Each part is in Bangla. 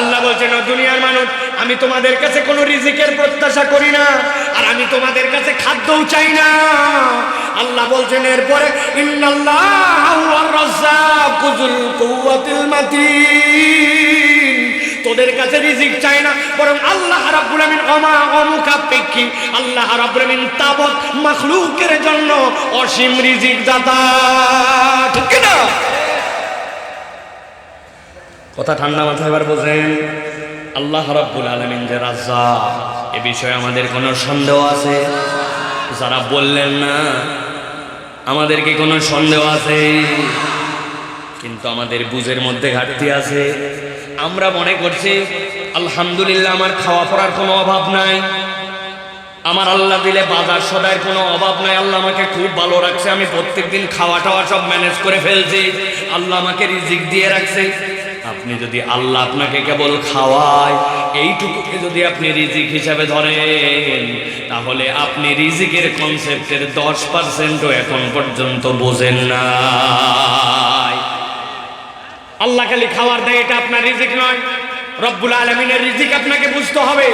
আল্লাহ বলছেন, ও দুনিয়ার মানুষ, আমি তোমাদের কাছে কোনো রিজিকের প্রত্যাশা করি না, আর আমি তোমাদের কাছে খাদ্যও চাই না। আল্লাহ বলছেন এরপরে, ইন্নাল্লাহু হুয়ার রাজ্জাকু যুল কুওয়াতিল মাতিন। তোদের কাছে রিজিক চাই না, বরং আল্লাহ রাব্বুল আমিন অমুখাপেক্ষী, আল্লাহ রাব্বুল আমিন তাবৎ মাখলুকের জন্য অসীম রিজিক দাতা। ঠিক না? কথা ঠান্ডা মাথায় এবার বোঝেন, আল্লাহ রাব্বুল আলামিন যে রাজ্জাক, এ বিষয়ে আমাদের কোনো সন্দেহ আছে? যারা বললেন না, আমাদের কি কোনো সন্দেহ আছে? কিন্তু আমাদের বুঝের মধ্যে ঘাটতি আছে। আমরা মনে করছি আলহামদুলিল্লাহ আমার খাওয়া পড়ার কোনো অভাব নাই, আমার আল্লাহ দিলে বাজার সদায়ের কোনো অভাব নাই, আল্লাহ আমাকে খুব ভালো রাখছে, আমি প্রত্যেকদিন খাওয়া টাওয়া সব ম্যানেজ করে ফেলছি, আল্লাহ আমাকে রিজিক দিয়ে রাখছে। আপনি যদি আল্লাহ আপনাকে কেবল খাওয়ায়, এইটুকুকে যদি আপনি রিজিক হিসাবে ধরেন, তাহলে আপনি রিজিকের কনসেপ্টের 10%ও এখন পর্যন্ত বোঝেন না। আল্লাহ খালি খাওয়ার দেয়, এটা আপনার রিজিক নয়। রব্বুল আলামিনের রিজিক আপনাকে বুঝতে হবে।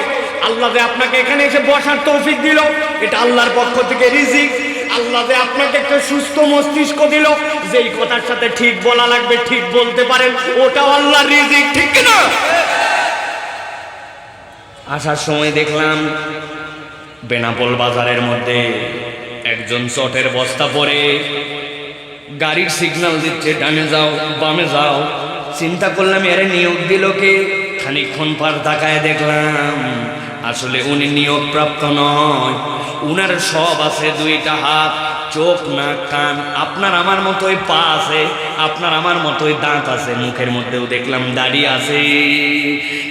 আল্লাহ যে আপনাকে এখানে এসে বসার তৌফিক দিল, এটা আল্লাহর পক্ষ থেকে রিজিক। আল্লাহ যে আপনাকে একটা সুস্থ মস্তিষ্ক দিল, যেই কথার সাথে ঠিক বলা লাগবে ঠিক বলতে পারেন, ওটাও আল্লাহর রিজিক। ঠিক না? আসার সময় দেখলাম বেনাপোল বাজারের মধ্যে একজন চটের বস্তা পরে গাড়ির সিগন্যাল দিচ্ছে, ডানে যাও বামে যাও। চিন্তা করলাম এর নিয়োগ দিল কে? খানিকক্ষণ পর তাকায় দেখলাম আসলে উনি নিয়োগ প্রাপ্ত নয়। উনার সব আছে, 2টা হাত, চোখ, নাক, কান, আপনার আমার মতোই পা আছে, আপনার আমার মতোই দাঁত আছে, মুখের মধ্যেও দেখলাম দাড়ি আছে।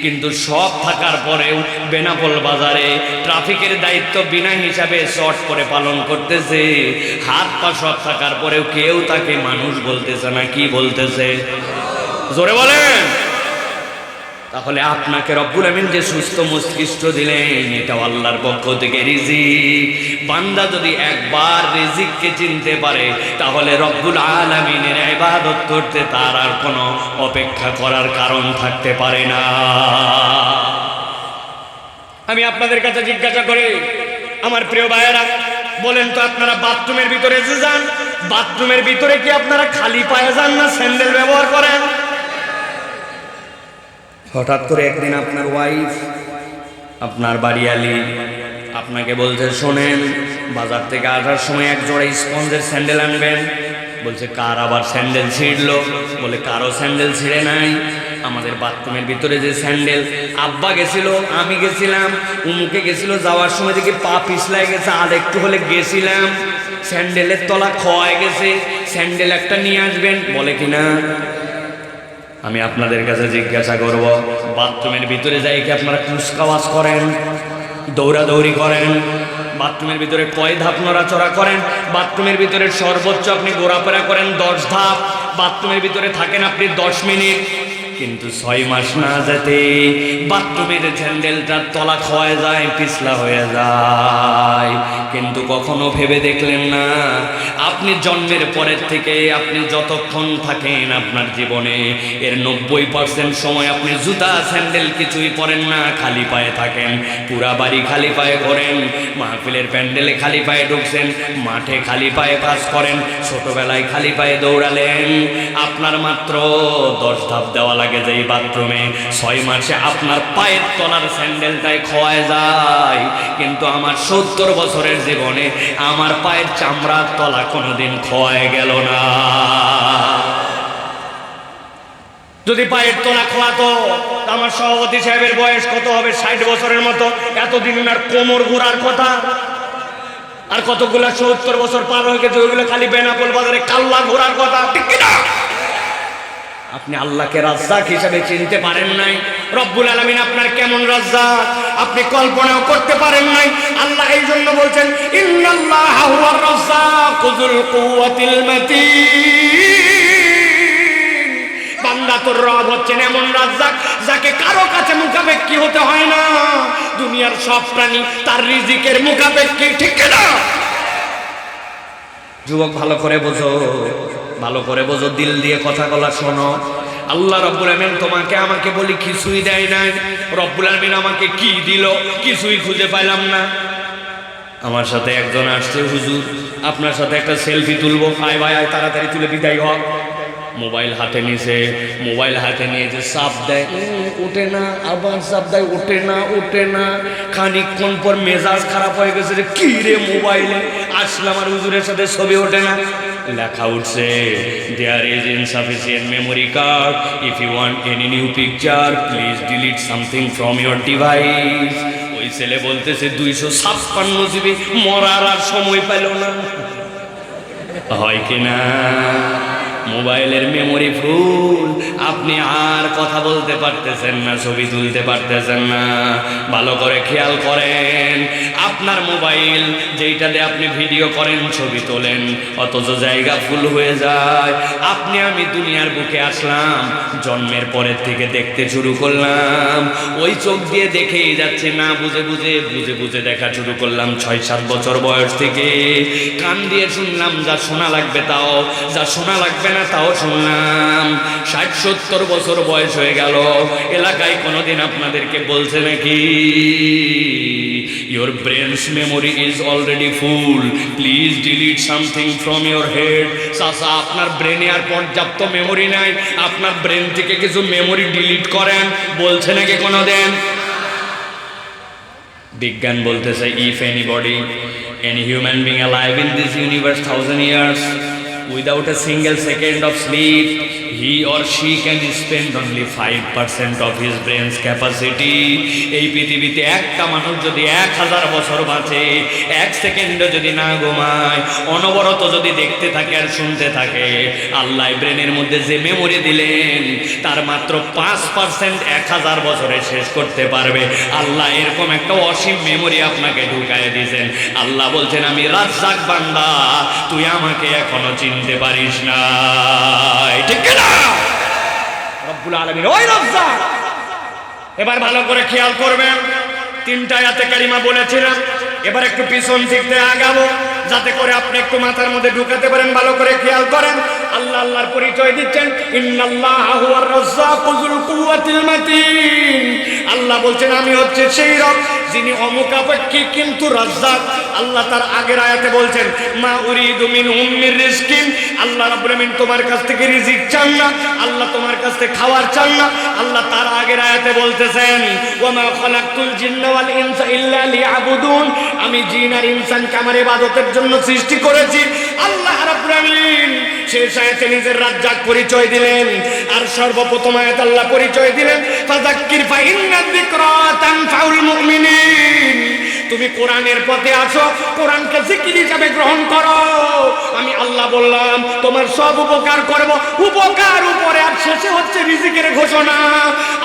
কিন্তু সব থাকার পরেও বেনাপোল বাজারে ট্রাফিকের দায়িত্ব বিনা হিসাবে শর্ট করে পালন করতেছে। হাত পা সব থাকার পরেও কেউ তাকে মানুষ বলতেছে না। কি বলতেছে? জোরে বলেন। তাহলে আপনাকে রব্বুল আমিন যে সুস্থ মস্তিষ্ক দিলেন, এটা আল্লাহর পক্ষ থেকে রিজিক। বান্দা যদি একবার রিজিককে চিনতে পারে, তাহলে রব্বুল আলামিনের ইবাদত করতে তার আর কোনো অপেক্ষা করার কারণ থাকতে পারে না। আমি আপনাদের কাছে জিজ্ঞাসা করি, আমার প্রিয় ভাইয়েরা, বলেন তো আপনারা বাথরুমের ভিতরে যে যান, বাথরুমের ভিতরে কি আপনারা খালি পায়ে যান না স্যান্ডেল ব্যবহার করেন? হঠাৎ করে একদিন আপনার ওয়াইফ, আপনার বাড়িয়ালি আপনাকে বলছে, শোনেন বাজার থেকে আসার সময় এক জোড়া স্পঞ্জের স্যান্ডেল আনবেন। বলছে কার আবার স্যান্ডেল ছিঁড়লো? বলে কারো স্যান্ডেল ছিঁড়ে নাই, আমাদের বাথরুমের ভিতরে যে স্যান্ডেল, আব্বা গেছিল, আমি গেছিলাম, উমুকে গেছিল, যাওয়ার সময় দেখি পা পিছলায় গেছে, আর একটু হলে গেছিলাম, স্যান্ডেলের তলা খোয়ায় গেছে, স্যান্ডেল একটা নিয়ে আসবেন। বলে কিনা? আমি আপনাদের কাছে জিজ্ঞাসা করব, বাথরুমের ভিতরে যাই কি আপনারা কুচকাওয়াজ করেন, দৌড়াদৌড়ি করেন? বাথরুমের ভিতরে কয় ধাপ নড়াচড়া করেন? বাথরুমের ভিতরে সর্বোচ্চ আপনি ঘোরাফেরা করেন 10 ধাপ। বাথরুমের ভিতরে থাকেন আপনি 10 মিনিট। কিন্তু 6 মাস না যেতে বাথরুমের স্যান্ডেলটার তলা ক্ষয় যায়, পিছলা হয়ে যায়। কিন্তু কখনো ভেবে দেখলেন না, আপনি জন্মের পরের থেকে আপনি যতক্ষণ থাকেন আপনার জীবনে, এর 90% সময় আপনি জুতা স্যান্ডেল কিছুই পরেন না, খালি পায়ে থাকেন। পুরা বাড়ি খালি পায়ে ঘোরেন, মাহফিলের প্যান্ডেলে খালি পায়ে ঢুকছেন, মাঠে খালি পায়ে কাজ করেন, ছোটবেলায় খালি পায়ে দৌড়ালেন। আপনার মাত্র 10 ধাপ দেওয়া লাগে যে বাথরুমে, 6 মাসে আপনার পায়ের তলার স্যান্ডেলটাই ক্ষয় যায়। কিন্তু আমার 70 বছরের জীবনে আমার পায়ের চামড়ার তলা কোনোদিন ক্ষয় গেল না। যদি পায়ের তলা খোয়াতো, আমার সভাপতি সাহেবের বয়স কত হবে? 60 বছরের মতো। এতদিন ওনার কোমর ঘোরার কথা, আর কতগুলা 70 বছর পার হয়ে গেছে, ওইগুলো খালি বেনাপোল বাজারে কাল্লা ঘোরার কথা। ঠিক কিনা? আপনি আল্লাহকে রাজ্জাক হিসাবে চিনতে পারেন নাই। রব্বুল আলামিন আপনার কেমন রাজ্জাক আপনি কল্পনাও করতে পারেন নাই। আল্লাহ এই জন্য বলছেন, ইন্নাল্লাহা হুয়ার রাজ্জাকু যুল কুওয়াতিল মাতিন। বান্দা তোর রব হচ্ছেন এমন রাজ্জাক যাকে কারো কাছে মুখাপেক্ষী হতে হয় না। দুনিয়ার সব প্রাণী তার রিজিকের মুখাপেক্ষী। ঠিক না? যুবক ভালো করে বোঝো, ভালো করে বোঝো, দিল দিয়ে কথা বলা শোনো। আল্লাহ রব্বুল আমিন তোমাকে আমাকে বলি কিছুই দেয় নাই, রব্বুল আমিন আমাকে কি দিল কিছুই খুঁজে পাইলাম না। আমার সাথে একজন আসছে, হুজুর আপনার সাথে একটা সেলফি তুলবো। আয় ভাই আয়, তাড়াতাড়ি তুলে বিদায় হ। মোবাইল হাতে নিয়েছে, মোবাইল হাতে নিয়ে যে চাপ দেয়, ওঠে না, আবার চাপ দেয়, ওঠে না, ওঠে না। খানিকক্ষণ পর মেজাজ খারাপ হয়ে গেছে, রে কি রে মোবাইলে আসলাম আর হুজুরের সাথে ছবি ওঠে না। লেখা উঠছে, there is insufficient memory card, if you want any new picture please delete something from your device. ওই ছেলে বলতেছে 256 জিবি, মরার আর সময় পেল না। হয় কিনা? মোবাইলের মেমোরি ফুল, আপনি আর কথা বলতে পারতেছেন না, ছবি তুলতে পারতেছেন না। ভালো করে খেয়াল করেন, আপনার মোবাইল যেইটাতে আপনি ভিডিও করেন, ছবি তোলেন, অথচ জায়গা ফুল হয়ে যায়। আপনি আমি দুনিয়ার বুকে আসলাম, জন্মের পরের থেকে দেখতে শুরু করলাম, ওই চোখ দিয়ে দেখেই যাচ্ছে, না বুঝে বুঝে বুঝে বুঝে দেখা শুরু করলাম 6-7 বছর বয়স থেকে। কান দিয়ে শুনলাম, যা শোনা লাগবে তাও, যা শোনা লাগবে না তাও শুনলাম। 60-70 বছর বয়স হয়ে গেল। এলাকায় কোনোদিন আপনাদেরকে বলছে নাকি your brain's memory is already full, please delete something from your head? চাচা, আপনার ব্রেনে আর পর্যাপ্ত মেমোরি নাই, আপনার ব্রেন থেকে কিছু মেমোরি ডিলিট করেন, বলছে নাকি কোনোদিন? বিজ্ঞান বলতেছে, if anybody, any human being alive in this universe 1000 years without a single second of sleep, he or she can spend only 5% of his brain's capacity. এই পৃথিবীতে একটা মানুষ যদি 1000 বছর বাঁচে, 1 সেকেন্ডও যদি না ঘুমায়, অনবরত যদি দেখতে থাকে আর শুনতে থাকে, আল্লাহ ব্রেনের মধ্যে যে মেমোরি দিলেন তার মাত্র 5% 1000 বছরে শেষ করতে পারবে। আল্লাহ এরকম একটা অসীম মেমোরি আপনাকে ঢুকায় দিয়েছেন। আল্লাহ বলছেন, আমি রাজ্জাক বান্দা, তুই আমাকে এখনো চিনতে পারিস না। ঠিক না? রব্বুল আলামিন ওই রাজ্জাক। এবার ভালো করে খেয়াল করবেন, 3টা আয়াতে কারিমা বলেছিলাম, এবার একটু পিছন দিকে আগাবো যাতে করে আপনি একটু মাথার মধ্যে ঢুকাতে পারেন। ভালো করে খেয়াল করেন, আল্লাহ আল্লাহর পরিচয় দিচ্ছেন, ইন্নাল্লাহা হুয়ার রাজ্জাকু যুল কুওয়াতিল মাতিন। আল্লাহ বলছেন, আমি হচ্ছে সেই রব যিনি অমুখাপেক্ষী কিন্তু রাজ্জাক। আল্লাহ তার আগের আয়াতে বলছেন, মা উরিদু মিনহুম মির রিজকিন। আল্লাহ রাব্বুল আমিন তোমার কাছ থেকে রিজিক চান না, আল্লাহ তোমার কাছ থেকে খাবার চান না। আল্লাহ তার আগের আয়াতে বলতেছেন, ওয়া মা খালাকতুল জিন্না ওয়াল ইনসা ইল্লা লিয়াবুদুন। আমি জিন আর ইনসানকে আমার ইবাদতের জন্য সৃষ্টি করেছি। আল্লাহ রাব্বুল আমিন শেষ আয়াতে নিজের রাজ্জাক পরিচয় দিলেন, আর সর্বপ্রথম আয়াতে আল্লাহ পরিচয় দিলেন, ফাযাক্কির ফা ইন্না যিকরা তানফাউল মুমিনিন। তুমি কোরআনের পথে আসো, কোরআনকে জিকির হিসাবে গ্রহণ করো। আমি আল্লাহ বললাম তোমার সব উপকার করব, উপকার উপরে আর শেষে হচ্ছে রিজিকের ঘোষণা।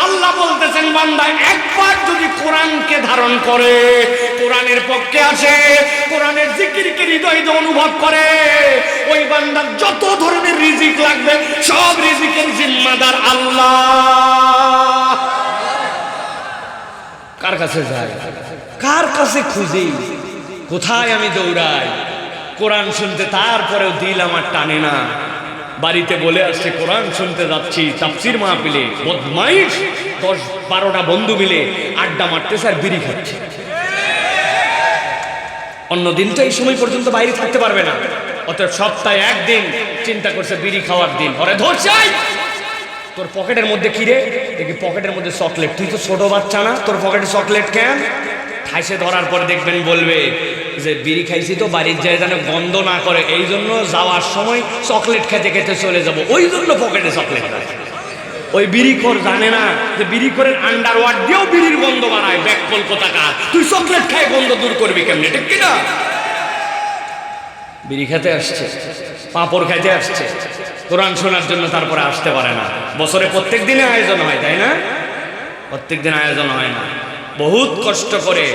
আল্লাহ বলতেছেন, বান্দা একবার যদি কোরআনকে ধারণ করে, কোরআনের পক্ষে আসে, কোরআনের জিকিরকে হৃদয়ে অনুভব করে, ওই বান্দার যত ধরনের রিজিক লাগবে সব রিজিকের জিম্মাদার আল্লাহ। কার কাছে যায়, কার কাছে খুঁজি, কোথায় আমি দৌড়াই? কোরআন শুনতে তারপরেও দিল আমার টানে না। বাড়িতে বলে আসছে কোরআন শুনতে যাচ্ছি, তাফসীর মাহফিলে বদমাইশ 10-12টা বন্ধু মিলে আড্ডা মারতেছে আর বিড়ি খাচ্ছে। অন্য দিন তো এই সময় পর্যন্ত বাইরে থাকতে পারবে না, অতএব সপ্তাহে একদিন চিন্তা করছে বিড়ি খাওয়ার দিন। ওরে ধরছাই, তোর পকেটের মধ্যে কি রে? দেখি পকেটের মধ্যে চকলেট। তুই তো ছোট বাচ্চা না, তোর পকেটে চকলেট কেন? ঠাইসে ধরার পর দেখবেন বলবে যে বিড়ি খাইছি তো বাড়ির যায় যেন গন্ধ না করে, এই জন্য যাওয়ার সময় চকলেট খেতে খেতে চলে যাব, ওই জন্য পকেটে চকলেট রাখে। ওই বিড়িখোর জানে না যে বিড়িখোরের আন্ডারওয়ার্ড দিয়েও বিড়ির গন্ধ বানায়। ব্যাককল কোথাকার, তুই চকলেট খাই গন্ধ দূর করবি কেমনে? ঠিক কিনা? বিড়ি খেতে আসছে, পাঁপড় খাইতে আসছে, কোরআন শোনার জন্য তারপরে আসতে পারে না। বছরে প্রত্যেক দিনে আয়োজন হয়, তাই না? প্রত্যেক দিন আয়োজন হয় না, বহুত কষ্ট করে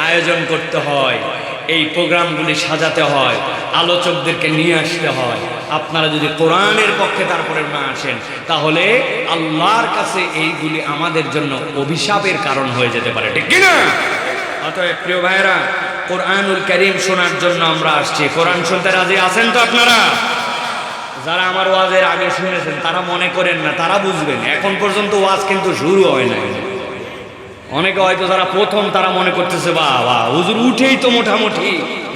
আয়োজন করতে হয়, এই প্রোগ্রামগুলি সাজাতে হয়, আলোচকদেরকে নিয়ে আসতে হয়। আপনারা যদি কোরআনের পক্ষে তারপরে না আসেন, তাহলে আল্লাহর কাছে এইগুলি আমাদের জন্য অভিশাপের কারণ হয়ে যেতে পারে। ঠিক কিনা? অতএব প্রিয় ভাইরা, কোরআনুল কারীম শোনার জন্য আমরা আসছি। কোরআন শুনতে রাজি আছেন তো আপনারা? যারা আমার ওয়াজের আগে শুনেছেন তারা মনে করেন না, তারা বুঝবেন এখন পর্যন্ত ওয়াজ কিন্তু শুরু হয় না। অনেকে হয়তো যারা প্রথম তারা মনে করতেছে বাবা হুজুর উঠেই তো মোটামুটি,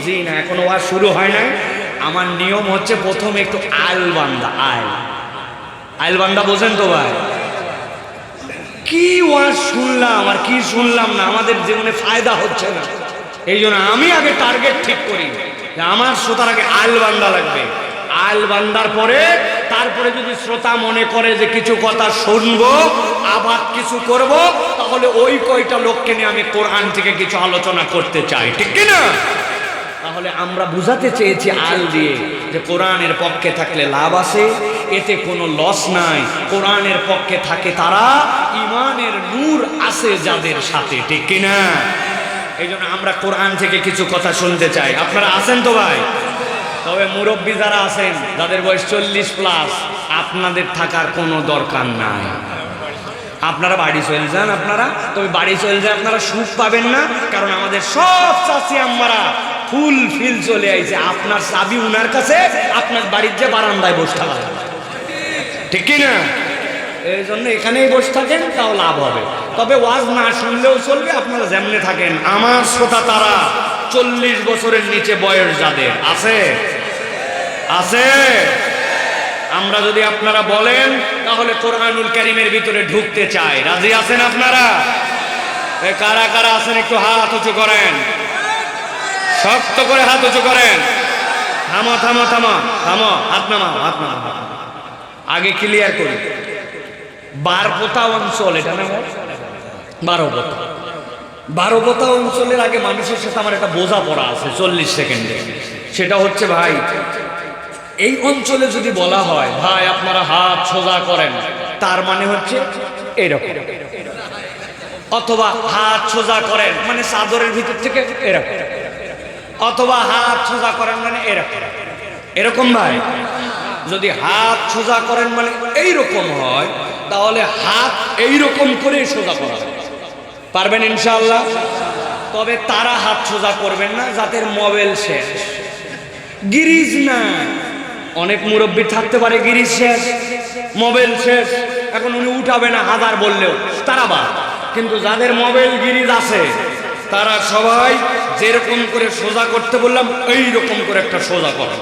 জি না, এখন ওয়াজ শুরু হয় নাই। আমার নিয়ম হচ্ছে প্রথমে একটু আইল বান্দা, আইল বান্দা বোঝেন তো ভাই? কি ওয়াজ শুনলাম আর কি শুনলাম না, আমাদের জীবনে ফায়দা হচ্ছে না। এই জন্য আমি আগে টার্গেট ঠিক করি যে আমার শ্রোতার আগে আইল বান্দা লাগবে। আইল বান্দার পরে তারপরে যদি শ্রোতা মনে করে যে কিছু কথা শুনবো আবার কিছু করব, তাহলে ওই কয়টা লোককে নিয়ে আমি কোরআন থেকে কিছু আলোচনা করতে চাই, ঠিক কিনা? তাহলে আমরা বুঝাতে চেয়েছি আল দিয়ে যে কোরআনের পক্ষে থাকলে লাভ আছে, এতে কোনো লস নাই। কোরআনের পক্ষে থাকে তারা, ইমানের নূর আছে যাদের সাথে, ঠিক কিনা? এই জন্য আমরা কোরআন থেকে কিছু কথা শুনতে চাই। আপনারা আছেন তো ভাই? তবে মুরব্বী যারা আছেন, যাদের বয়স 40+, আপনাদের থাকার কোনো দরকার নাই। আপনারা বাড়ি চলে যান, আপনারা তবে বাড়ি চলে যান, আপনারা সুখ পাবেন না। কারণ আমাদের সব চাচি আম্মারা ফুল ফিল চলে আইছে, আপনার চাবি উনার কাছে, আপনার বাড়ির যে বারান্দায় বসে থাকা, ঠিক কিনা? এই জন্য এখানেই বসে থাকেন, তাও লাভ হবে। তবে ওয়াজ না শুনলেও চলবে, আপনারা যেমনে থাকেন। আমার শ্রোতা তারা 40 বছরের নিচে বয়স যাদের আছে, আছে। আমরা যদি আপনারা বলেন তাহলে কোরআনুল কারীমের ভিতরে ঢুকতে চাই, রাজি আছেন আপনারা? কারা কারা আছেন একটু হাত উঁচু করেন, শক্ত করে হাত উঁচু করেন। থামো থামো থামো থামো, হাত নামাও, হাত নামাও। আগে ক্লিয়ার করি, বারপোতা অঞ্চল, এটা না বারোপোতা, বারোপোতা অঞ্চলের আগে মানুষের সাথে আমার একটা বোঝাপড়া আছে 40 সেকেন্ডে। সেটা হচ্ছে ভাই, এই অঞ্চলে যদি বলা হয় ভাই আপনারা হাত সোজা করেন, তার মানে হচ্ছে এরকম, অথবা হাত সোজা করেন মানে চাদরের ভিতর থেকে এরকম, অথবা হাত সোজা করেন মানে এরকম, এরকম ভাই। যদি হাত সোজা করেন মানে এইরকম হয়, তাহলে হাত এইরকম করে সোজা করা পারবেন ইনশাআল্লাহ। তবে তারা হাত সোজা করবেন না যাদের মোবাইল শেষ, গিরিজ না। অনেক মুরব্বী থাকতে পারে গিরিজ শেষ, মোবাইল শেষ, এখন উনি উঠাবে না হাজার বললেও, তারা বাদ। কিন্তু যাদের মোবাইল গিরিজ আছে তারা সবাই যেরকম করে সোজা করতে বললাম এই রকম করে একটা সোজা করে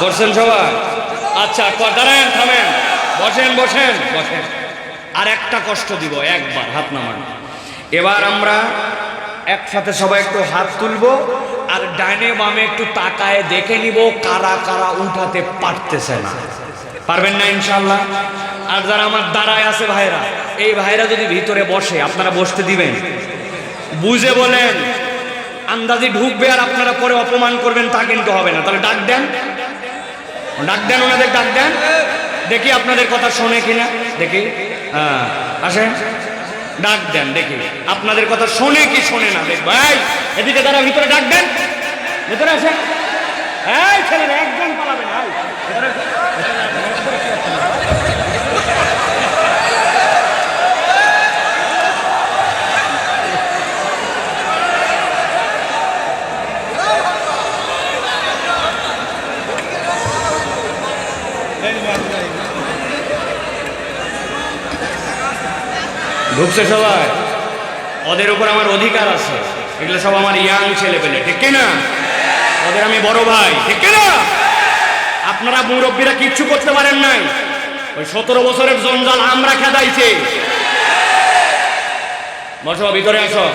করছেন সবাই। আচ্ছা দাঁড়ান, থামেন, বসেন বসেন বসেন। আর একটা কষ্ট দিব, একবার হাত নামান। এবার আমরা একসাথে সবাই একটু হাত তুলবো আর ডাইনে বামে একটু তাকায় দেখে নিব কারা কারা উঠাতে পারতেছে না। পারবেন না ইনশাআল্লাহ? আর যারা আমার দাঁড়ায় আছে ভাইরা, এই ভাইরা যদি ভিতরে বসে আপনারা বসতে দিবেন? বুঝে বলেন, আন্দাজি ঢুকবে আর আপনারা পরে অপমান করবেন তা কিন্তু হবে না। তাহলে ডাক দেন, ডাক দেন, ওনাদের ডাক দেন, দেখি আপনাদের কথা শোনে কিনা, দেখি। হ্যাঁ আসেন, ডাক দেন, দেখি আপনাদের কথা শোনে কি শোনে না। দেখ ভাই এদিকে তারা ভিতরে ডাক দেন, ভিতরে আসেন। এই ছেলেরা একজন পালাবেন, ঢুকছে সবাই। ওদের উপর আমার অধিকার আছে, এগুলো সব আমার ইয়াং ছেলে পেলে, ঠিক কিনা? ওদের আমি বড় ভাই, ঠিক কিনা? আপনারা মুরব্বীরা কিচ্ছু করতে পারেন নাই, ওই 17 বছরের জঞ্জাল আমরা খেদাইছি। বসো, ভিতরে আসো।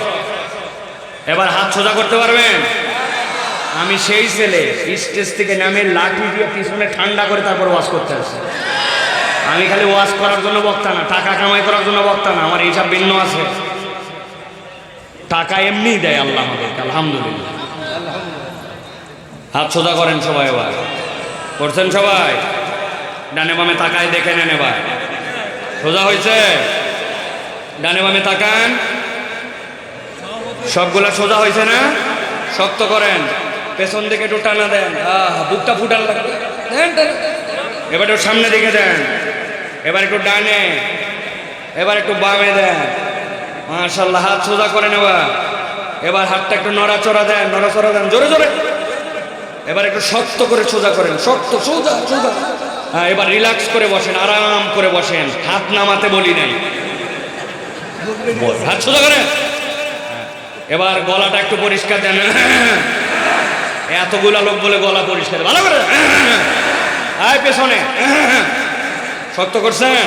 এবার হাত সোজা করতে পারবেন? আমি সেই ছেলে স্টেজ থেকে নামে লাঠি দিয়ে পিছনে ঠান্ডা করে তারপর ওয়াজ করতে আসি। আমি খালি ওয়াজ করার জন্য বক্তা না, টাকা কামাই করার জন্য বক্তা না, আমার এইসব ভিন্ন আছে। টাকা এমনি দেয় আল্লাহ আমাদেরকে, আলহামদুলিল্লাহ। হাত সোজা করেন সবাই, এবার করছেন সবাই? ডানে বামে তাকায় দেখে নেন, এবার সোজা হয়েছে? ডানে বামে তাকান, সবগুলা সোজা হয়েছে না? শক্ত করেন, পেছন দিকে একটু টানা দেন, বুকটা ফুটান লাগবে, এবার একটু সামনে দিকে দেন, এবার একটু ডানে, এবার একটু বামে দেন। মাশাআল্লাহ, হাত সোজা করেন। এবার হাতটা একটু নড়াচড়া দেন, নড়াচড়া দেন, জোরে জোরে। এবার একটু শক্ত করে সোজা করেন, শক্ত সোজা সোজা। হ্যাঁ, এবার রিল্যাক্স করে বসেন, আরাম করে বসেন, হাত নামাতে বলি নাই, হাত সোজা করেন। এবার গলাটা একটু পরিষ্কার দেন, এতগুলা লোক বলে গলা পরিষ্কার, ভালো করে আয় পেছনে, শক্ত করছেন।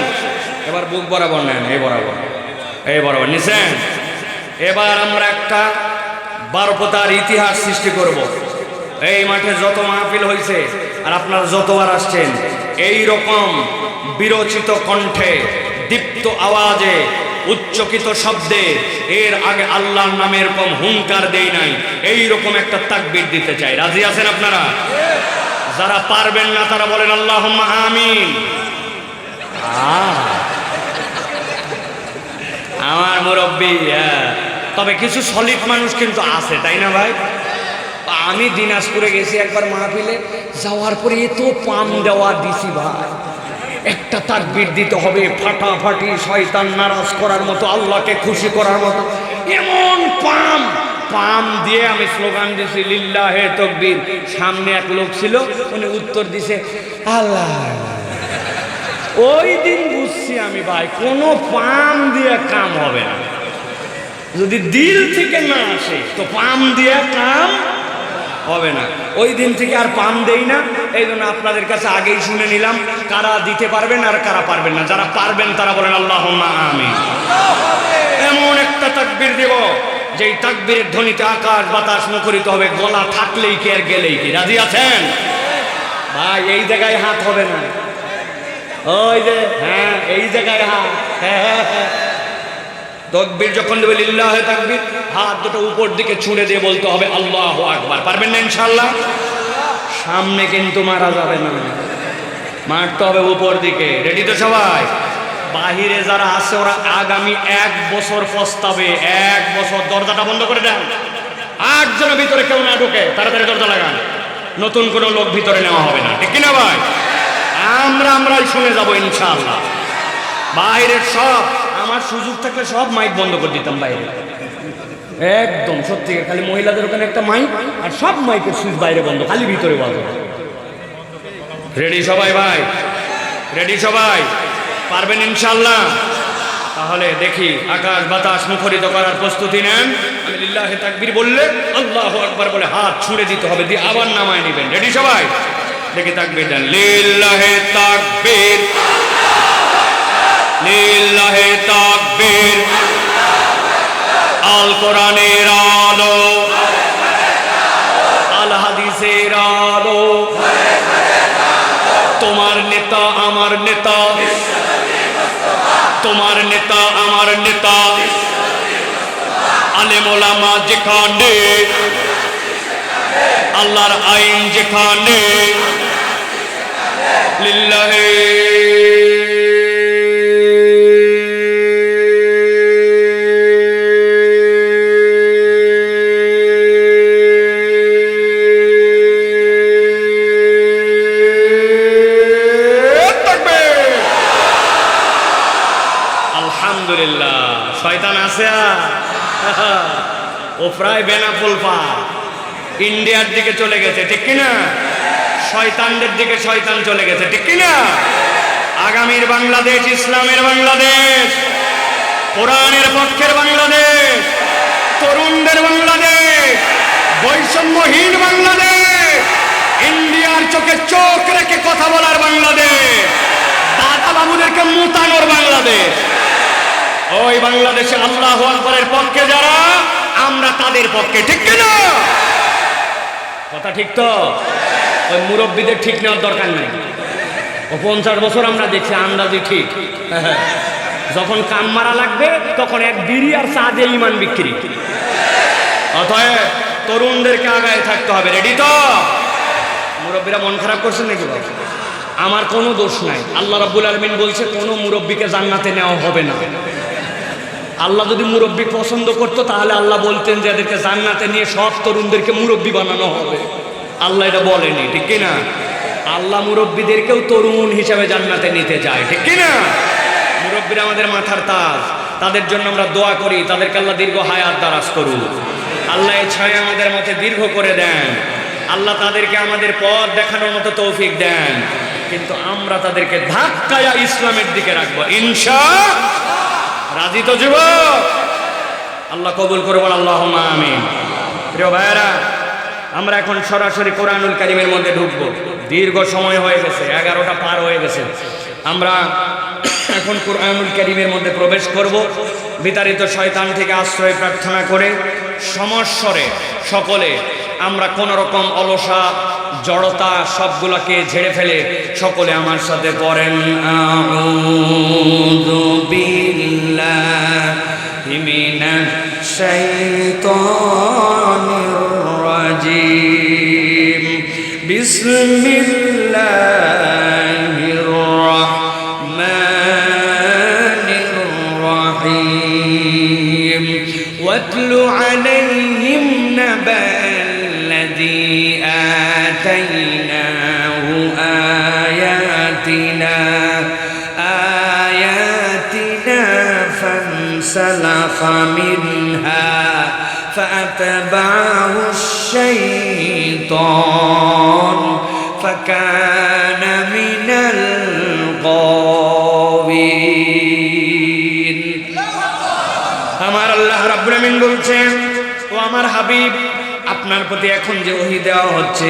এবার বুক বরাবর নেন, এই বরাবর, এই বরাবর নিছেন। এবার আমরা একটা বারপতার ইতিহাস সৃষ্টি করব। এই মাঠে যত মাহফিল হয়েছে আর আপনারা যতবার আসছেন, এই রকম বিরচিত কণ্ঠে, দীপ্ত আওয়াজে, উচ্চকিত শব্দে এর আগে আল্লাহর নামে এরকম হুঙ্কার দেই নাই। এই রকম একটা তাকবীর দিতে চাই। রাজি আছেন আপনারা? যারা পারবেন না তারা বলেন আল্লাহুম্মা আমিন। আমার মুরব্বী, তবে কিছু সলিড মানুষ কিন্তু আছে, তাই না ভাই? আমি দিনাজপুরে গেছি একবার মাহফিলে, যাওয়ার পরে এত পাম দেওয়া দিছি ভাই, একটা তাকবীর দিতে হবে ফাটাফাটি, শয়তান নারাজ করার মতো, আল্লাহকে খুশি করার মতো, এমন পাম পাম দিয়ে আমি স্লোগান দিছি লিল্লাহে তাকবীর। সামনে এক লোক ছিল, উনি উত্তর দিছে আল্লাহ। ওই দিন বুঝছি আমি ভাই, কোনো পাম দিয়ে কাম হবে না, যদি দিল থেকে না আসে তো পাম দিয়ে কাম হবে না। ওই দিন থেকে আর পাম দেই না। এই জন্য আপনাদের কাছে আগেই শুনে নিলাম কারা দিতে পারবেন আর কারা পারবেন না। যারা পারবেন তারা বলেন আল্লাহুম্মা আমিন। এমন একটা তাকবীর দেব যেই তাকবীরের ধ্বনিতে আকাশ বাতাস মুখরিত হবে, গলা থাকলেই কি আর গেলেই কি। রাজি আছেন ভাই? এই জায়গায় হাত হবে না, ওই যে হ্যাঁ এই জায়গায় হাত। হ্যাঁ, তাকবীর যখন দেবে লিল্লাহে তাকবীর, হাত দুটো উপর দিকে ছুঁড়ে দিয়ে বলতে হবে আল্লাহু আকবার। পারবেন না ইনশাআল্লাহ? সামনে কিন্তু মারা যাবে না, মারতে হবে উপর দিকে। রেডি তো সবাই? বাহিরে যারা আছে ওরা আগামী 1 বছর পস্তাবে। 1 বছর দরজাটা বন্ধ করে দেন, 8 জনের ভিতরে কেউ না ঢোকে, তাড়াতাড়ি দরজা লাগান, নতুন কোনো লোক ভিতরে নেওয়া হবে না, ঠিক কিনা ভাই? আমরাই শুনে যাবো ইনশাআল্লাহ। বাইরের সব, আমার সুযোগ থাকলে সব মাইক বন্ধ করে দিতাম বাইরে, একদম সত্যি। খালি মহিলাদের ওখানে একটা মাইক, আর সব মাইকের সুইচ বাইরে বন্ধ, খালি ভিতরে বাজে। রেডি সবাই ভাই? রেডি সবাই? পারবেন ইনশাআল্লাহ? তাহলে দেখি আকাশ বাতাস মুখরিত করার প্রস্তুতি নেন। আমি লিল্লাহে তাকবীর বললে আল্লাহু আকবার বলে হাত ছুঁড়ে দিতে হবে, দিয়ে আবার নামায় নেবেন। রেডি সবাই? দেখি তাকবীর দেন। লিল্লাহে তাকবীর, লিল্লাহে তাকবীর। আল কোরআনের আলো, আল হাদিসের আলো, তোমার নেতা আমার নেতা, তোমার নেতা আমার নেতা, আলেম ওলামা যেখানে, আল্লাহর আইন যেখানে, লিল্লাহে আলহামদুলিল্লাহ। শয়তান আছে ও প্রায় বেনাপোল পার, ইন্ডিয়ার দিকে চলে গেছে, ঠিক কিনা? শয়তানদের দিকে শয়তান চলে গেছে, ঠিক কিনা? আগামীর বাংলাদেশ ইসলামের বাংলাদেশ, কোরআনের পক্ষের বাংলাদেশ, তরুণদের বাংলাদেশ, বৈষম্যহীন বাংলাদেশ, ইন্ডিয়ার চোখে চোখ রেখে কথা বলার বাংলাদেশ, দাদা বাবুদেরকে মুতানোর বাংলাদেশ। ওই বাংলাদেশে আল্লাহু আকবারের পক্ষে যারা, আমরা তাদের পক্ষে, ঠিক কিনা? কথা ঠিক তো? ওই মুরব্বীদের ঠিক নেওয়ার দরকার নাই। ও 50 বছর আমরা দেখছি আন্দাজি ঠিক। যখন কাম মারা লাগবে তখন এক বিড়ি আর চা দিয়ে ইমান বিক্রি। অতএব তরুণদেরকে আগায় থাকতে হবে। রেডি তো? মুরব্বীরা মন খারাপ করছেন নাকি? আমার কোনো দোষ নাই। আল্লাহ রাব্বুল আলামিন বলছে কোনো মুরব্বীকে জান্নাতে নেওয়া হবে না। আল্লাহ যদি মুরব্বী পছন্দ করতো তাহলে আল্লাহ বলতেন যে এদেরকে জান্নাতে নিয়ে সব তরুণদেরকে মুরব্বী বানানো হবে। আল্লাহ এটা বলেনি, ঠিক কিনা? আল্লাহ মুরব্বীদেরকেও তরুণ হিসাবে জান্নাতে নিতে চায়, ঠিক কিনা? মুরব্বীরা আমাদের মাথার তাজ, তাদের জন্য আমরা দোয়া করি, তাদেরকে আল্লাহ দীর্ঘ হায়াত দারাজ করুন। আল্লাহ এই ছায়া আমাদের মধ্যে দীর্ঘ করে দেন। আল্লাহ তাদেরকে আমাদের পথ দেখানোর মতো তৌফিক দেন, কিন্তু আমরা তাদেরকে ধাক্কায়া ইসলামের দিকে রাখবো ইনশাআল্লাহ। রাজি তো যুবক? আল্লাহ কবুল করবেন, আল্লাহুম্মা আমিন। প্রিয় ভাইয়েরা, আমরা এখন সরাসরি কোরআনুল কারীমের মধ্যে ঢুকবো। দীর্ঘ সময় হয়ে গেছে, 11টা পার হয়ে গেছে। আমরা এখন কোরআনুল কারীমের মধ্যে প্রবেশ করব। বিতাড়িত শয়তান থেকে আশ্রয় প্রার্থনা করে সমস্বরে সকলে আমরা কোন রকম অলসা জড়তা সবগুলোকে ঝেড়ে ফেলে সকলে আমার সাথে পড়েন, আউযু বিল্লাহি মিনাশ শাইতানির রাজীম, বিসমিল্লাহির রাহমানির রাহিম, ওয়াতলু আলাইহিম নাবাল্লাযী আতাইনাহু আয়াতিনা ফানসালাখা মিনহা فأتبعه الشيطان فكان من الغاوين। আমার আল্লাহ রাব্বুল আমিন বলছেন, ও আমার হাবিব, আপনার প্রতি এখন যে ওহী দেওয়া হচ্ছে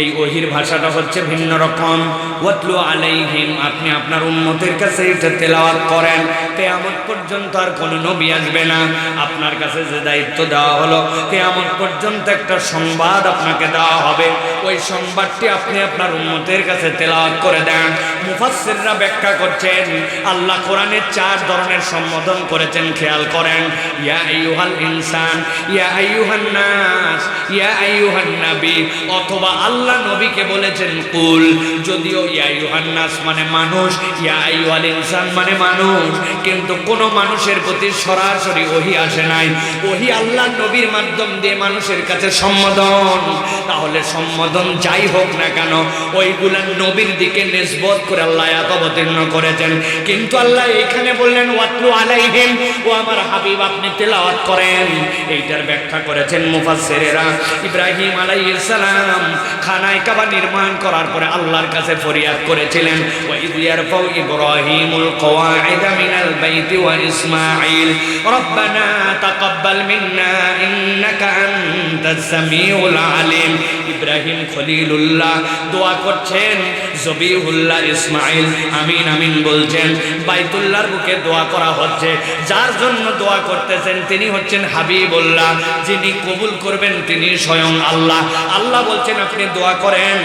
এই ওহির ভাষাটা হচ্ছে ভিন্ন রকম। ওয়াতলু আলাইহিম, আপনি আপনার উম্মতের কাছে এটা তেলাওয়াত করেন। কিয়ামত পর্যন্ত আর কোনো নবী আসবে না। আপনার কাছে যে দায়িত্ব দেওয়া হলো, কিয়ামত পর্যন্ত একটা সংবাদ আপনাকে দেওয়া হবে। ওই সংবাদটি আপনি আপনার উম্মতের কাছে তেলাওয়াত করে দেন। মুফাসসিররা ব্যাখ্যা করছেন, আল্লাহ কোরআনে 4 ধরনের সম্বোধন করেছেন, খেয়াল করেন। ইয়া আইয়ুহাল ইনসান, ইয়া আইয়ুহান নাস, ইয়া আইয়ুহান নবী, অথবা আল্লাহ নবীকে বলেছেন কুল। যদিও ইয়া আইয়ুহান নাস মানে মানুষ, ইয়া আইয়ুহাল ইনসান মানে মানুষ, কিন্তু কোন মানুষের প্রতি সরাসরি ওহী আসে নাই। ওহী আল্লাহ নবীর মাধ্যম দিয়ে মানুষের কাছে সম্বোধন। তাহলে সম্বোধন যাই হোক না কেন, ওইগুলা নবীর দিকে নিসবত করে আল্লাহ আয়াত অবতীর্ণ করেছেন। কিন্তু আল্লাহ এখানে বললেন ওয়াতলু আলাইহিম, ও আমার হাবিব আপনি তেলাওয়াত করেন। এইটার ব্যাখ্যা করেছেন মুফাসসিরেরা। ইব্রাহিম আলাইহিস সালাম খানায়ে কাবা নির্মাণ করার পরে আল্লাহর কাছে ফরিয়াদ করেছিলেন, ওয়া ইয ইয়ারফাউ ইব্রাহিমুল কওয়াইদা মিনাল বাইতি ওয়া ইসমাঈল রব্বানা তাকাব্বাল মিন্না ইন্নাকা আনতাস সামিউল আলিম। ইব্রাহিম খলিলুল্লাহ দোয়া করছেন, জবিহুল্লাহ ইসমাঈল আমিন আমিন বলছেন। বাইতুল্লাহর বুকে দোয়া করা হচ্ছে। যার জন্য দোয়া করতেছেন তিনি হচ্ছেন হাবিবুল্লাহ, যিনি কবুল করবেন তিনি স্বয়ং আল্লাহ। আল্লাহ বলছেন আপনি দোয়া করেন,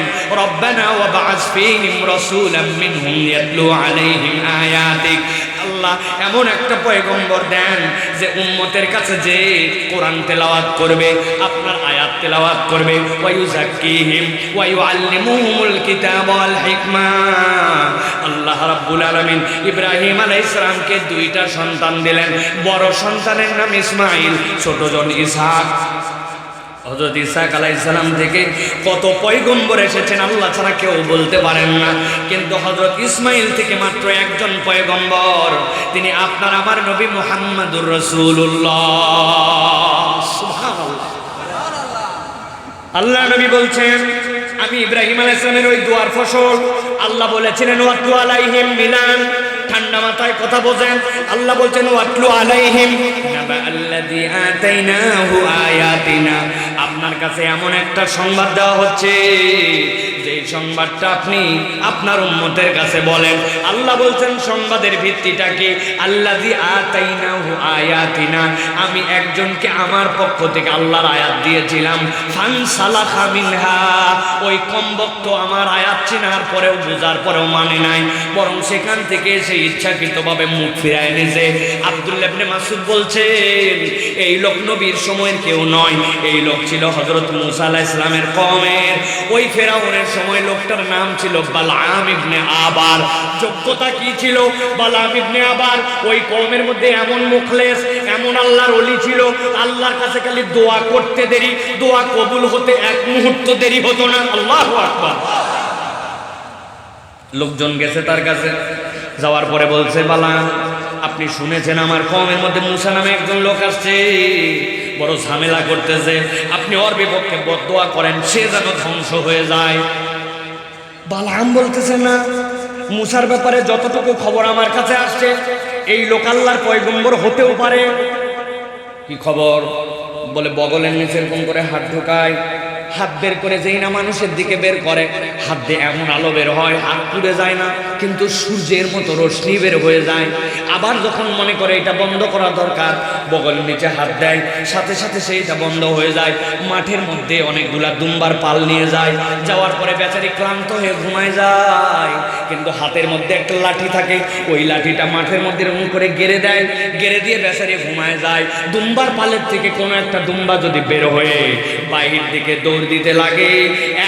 রব্বানা ওয়া বা'আস ফীহিম রাসূলাম মিনহুম ইয়াতলু আলাইহিম আয়াতিক। আল্লাহ এমন একটা পয়গম্বর দেন যে উম্মতের কাছে যে কোরআন তেলাওয়াত করবে, আপনার আয়াত তেলাওয়াত করবে। ওয়া ইউযাক্কিহিম ওয়া ইউআল্লিমুহুমুল কিতাব ওয়াল হিকমা। আল্লাহ রাব্বুল আলামিন ইব্রাহিম আলাইহিস সালামকে 2টা সন্তান দিলেন। বড় সন্তানের নাম ইসমাঈল, ছোটজন ইসহাক। হযরত ইসহাক আলাইহিস সালাম থেকে কত পয়গম্বর এসেছেন আল্লাহ ছাড়া কেউ বলতে পারেন না, কিন্তু হযরত ইসমাঈল থেকে মাত্র একজন পয়গম্বর, তিনি আপনার আমার নবী মুহাম্মদুর রাসূলুল্লাহ। সুবহানাল্লাহ। আল্লাহ নবী বলছেন, আমি ইব্রাহিম আলাইহিস সালামের ওই দুয়ার ফসল। আল্লাহ বলেছিলেন ওয়াতলু আলাইহিম মিলান, ঠান্ডা মাথায় কথা বোঝেন। আল্লাহ বলছেন ওয়াতলু আলাইহিম নাবা আল্লাযী আতাইনাহু আয়াতিনা, আপনার কাছে এমন একটা সংবাদ দেওয়া হচ্ছে যে সংবাদটা আপনি আপনার উম্মতের কাছে বলেন। আল্লাহ বলছেন সংবাদের ভিত্তিটা কি? আল্লাযী আতাইনাহু আয়াতিনা, আমি একজনকে আমার পক্ষ থেকে আল্লাহর আয়াত দিয়েছিলাম। ফানসালাখা মিনহা, ওই কমবক্ত আমার আয়াত চেনার পরেও বোঝার পরেও মানে নাই, বরং সেখান থেকে সে ইচ্ছাকৃতভাবে মুখ ফিরায় নিয়েছে। আব্দুল্লাহ ইবনে মাসউদ বলছেন এই লোক নবীর সময়ের কেউ নয়, এই লোক ছিল হযরত মূসা আলাইহিস সালামের কওমের। ওই ফেরাউনের সময় লোকটার নাম ছিল বালআম ইবনে আবার। যোগ্যতা কি ছিল বালআম ইবনে আবার? ওই কওমের মধ্যে এমন মুখলেস, এমন আল্লাহর ওলি ছিল, আল্লাহর কাছে খালি দোয়া করতে দেরি, দোয়া কবুল হতে এক মুহূর্ত দেরি হতো না। আল্লাহু আকবার। লোকজন গেছে তার কাছে, যাওয়ার পরে বলছে বালআম আপনি শুনেছেন আমার কওমের মধ্যে মূসা নামে একজন লোক আসছে, বড় ঝামেলা করতেছে, আপনি ওর বিপক্ষে বদদোয়া করেন সে যেন ধ্বংস হয়ে যায়। বালাম বলতেছে না, মুসার ব্যাপারে যতটুকু খবর আমার কাছে আসছে এই লোক আল্লাহর পয়গম্বর হতেও পারে। কি খবর? বলে বগলের নিচে এরকম করে হাত ঢোকায়, হাত বের করে যেই না মানুষের দিকে বের করে, হাত দিয়ে এমন আলো বের হয় হাত পুড়ে যায় না, কিন্তু সূর্যের মতো রশ্মি বের হয়ে যায়। আবার যখন মনে করে এটা বন্ধ করা দরকার, বগলের নিচে হাত দেয়, সাথে সাথে সেইটা বন্ধ হয়ে যায়। মাঠের মধ্যে অনেকগুলা দুম্বার পাল নিয়ে যায়, যাওয়ার পরে বেচারি ক্লান্ত হয়ে ঘুমায় যায়, কিন্তু হাতের মধ্যে একটা লাঠি থাকে, ওই লাঠিটা মাঠের মধ্যে এরকম করে গেড়ে দেয়, গেড়ে দিয়ে বেচারি ঘুমায় যায়। দুম্বার পালের থেকে কোনো একটা দুম্বা যদি বের হয়ে বাইরের দিকে দৌড় দিতে লাগে,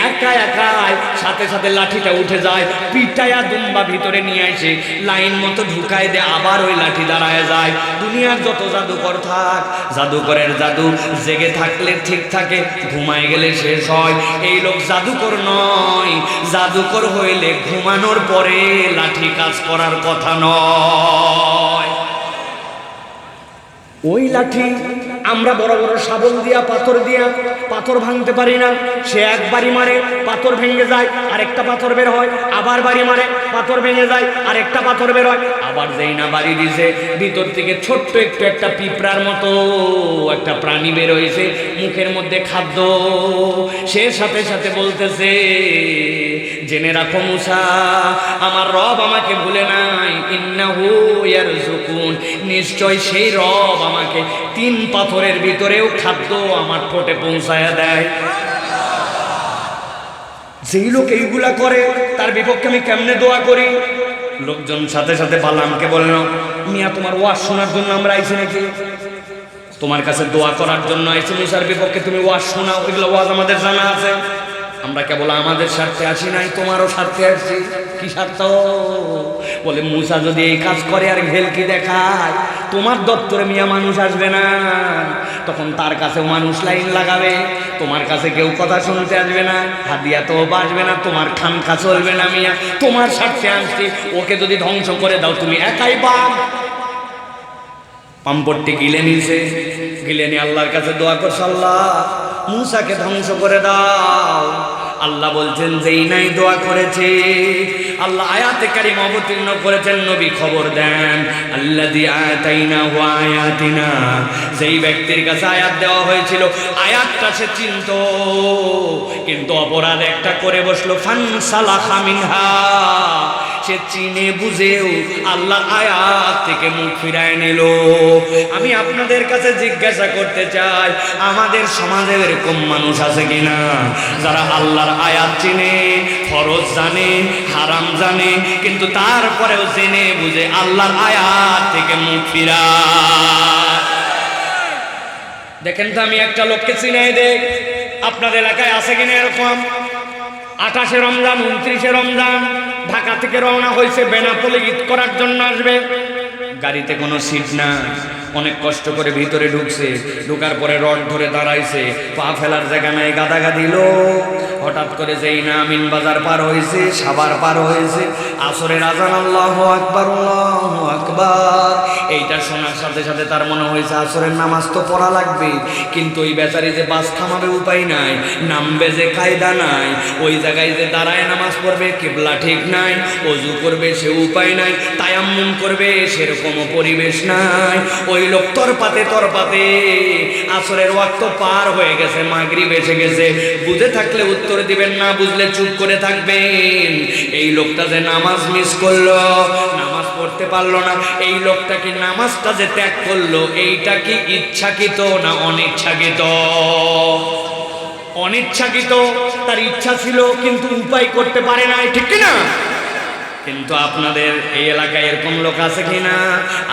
একা একাই সাথে সাথে লাঠিটা উঠে যায়, পিটায়া দুম্বা ভিতরে নিয়ে আসে লাইন মতো ঢুকায় দেয়, আবার ওই লাঠি দাঁড়ায় যায়। দুনিয়ার যত জাদুকর থাক, জাদুকরের জাদু জেগে থাকলে ঠিক থাকে, ঘুমায় গেলে শেষ হয়। এই লোক জাদুকর নয়, জাদুকর হইলে ঘুমানোর পরে লাঠি কাজ করার কথা নয়। ওই লাঠি আমরা বড় বড় শাবল দিয়া পাথর দিয়া পাথর ভাঙতে পারি না, সে একবারই মারে পাথর ভেঙে যায়, আরেকটা পাথর বের হয়, আবার বাড়ি মারে পাথর ভেঙে যায়, আরেকটা পাথর বের হয়, আবার যেই না বাড়ি দিছে ভিতর থেকে ছোট্ট একটু একটা পিঁপড়ার মতো একটা প্রাণী বের হয়েছে, মুখের মধ্যে খাদ্য। সে সাথে সাথে বলতেছে, জেনে রাখো মুসা, আমার রব আমাকে ভুলে নাই, ইন্নাহু ইয়ারযুকুন, নিশ্চয় সেই রব আমাকে 3 পাথরের ভিতরেও খাদ্য আমার ঠোঁটে পৌঁছায়া দেয়। যেই লোক এইগুলা করে তার বিপক্ষে আমি কেমনে দোয়া করি? লোকজন সাথে সাথে বালামকে বলল, মিয়া তোমার ওয়াজ শোনার জন্য আমরা আইছি নাকি? তোমার কাছে দোয়া করার জন্য আইছি, মুসার বিপক্ষে তুমি ওয়াজ শোনাও, এগুলো ওয়াজ আমাদের জানা আছে, আমরা কেবল আমাদের স্বার্থে আসি নাই, তোমারও স্বার্থে আসছি। কি স্বার্থ? বলে মুসা যদি এই কাজ করে আর ভেলকি দেখায়, তোমার দপ্তরে মিয়া মানুষ আসবে না, তখন তার কাছেও মানুষ লাইন লাগাবে, তোমার কাছে কেউ কথা শুনতে আসবে না, হাদিয়া তো বাসবে না, তোমার খানকা চলবে না মিয়া, তোমার স্বার্থে আসছি, ওকে যদি ধ্বংস করে দাও তুমি একাই পাম। পাম্পটটি গিলে নিয়েছে, গিলে নিয়ে আল্লাহর কাছে দোয়া করছে, আল্লাহ মুসাকে ধ্বংস করে দাও। আল্লাহ বলছেন যেই নাই দোয়া করেছে, আল্লাহ আয়াতে কারিমা অবতীর্ণ করেছেন, নবী খবর দেন, আল্লাযী আতাইনাহু আয়াতিনা, যেই ব্যক্তির কাছে আয়াত দেওয়া হয়েছিল আয়াতটা সে চিনত, কিন্তু অপরাধ একটা করে বসলো, ফানসালাখা মিনহা, সে চিনে বুঝেও আল্লাহর আয়াত থেকে মুখ ফিরায় নিল। আমি আপনাদের কাছে জিজ্ঞাসা করতে চাই, আমাদের সমাজে এরকম মানুষ আছে কিনা যারা আল্লাহর আয়াত চিনে, ফরজ জানে, হারাম জানে, কিন্তু তারপরেও জেনে বুঝে আল্লাহর আয়াত থেকে মুখ ফিরায়? দেখেন তো, আমি একটা লোককে চিনাই দেই, আপনাদের এলাকায় আছে কিনা এরকম? 28শে রমজান 29শে রমজান ঢাকা থেকে রওনা হয়েছে, বেনাপোলে ঈদ করার জন্য আসবে, গাড়িতে কোনো সিট না, অনেক কষ্ট করে ভিতরে ঢুকছে, ঢুকার পরে রড ধরে দাঁড়াইছে, পা ফেলার জায়গা নাই, গাদাগাদি লোক। হঠাৎ করে যেই না আমিন বাজার পার হয়েছে, সাভার পার হয়েছে, আসরের আজান, আল্লাহু আকবার আল্লাহু আকবার, এইটা শোনার সাথে সাথে তার মনে হয়েছে আসরের নামাজ তো পড়া লাগবে, কিন্তু ওই বেচারি যে বাস থামাবে উপায় নাই, নামবে যে কায়দা নাই, ওই জায়গায় যে দাঁড়ায় নামাজ পড়বে কিবলা ঠিক নাই, ওযু করবে সে উপায় নাই, তায়াম্মুম করবে সেরকমও পরিবেশ নাই। ওই লোক তরপাতে তরপাতে আসরের ওয়াক্ত পার হয়ে গেছে, মাগরিব এসে গেছে, বুঝে থাকলে উত্তর দিবেন, না বুঝলে চুপ করে থাকবেন। এই লোকটা যে নামাজ মিস করলো, নামাজ পড়তে পারলো না, এই লোকটা কি নামাজটা যে ত্যাগ করলো, এইটা কি ইচ্ছাকৃত না অনিচ্ছাকৃত? অনিচ্ছাকৃত, তার ইচ্ছা ছিল কিন্তু উপায় করতে পারে না, ঠিক কিনা? কিন্তু আপনাদের এই এলাকায় এরকম লোক আছে কিনা,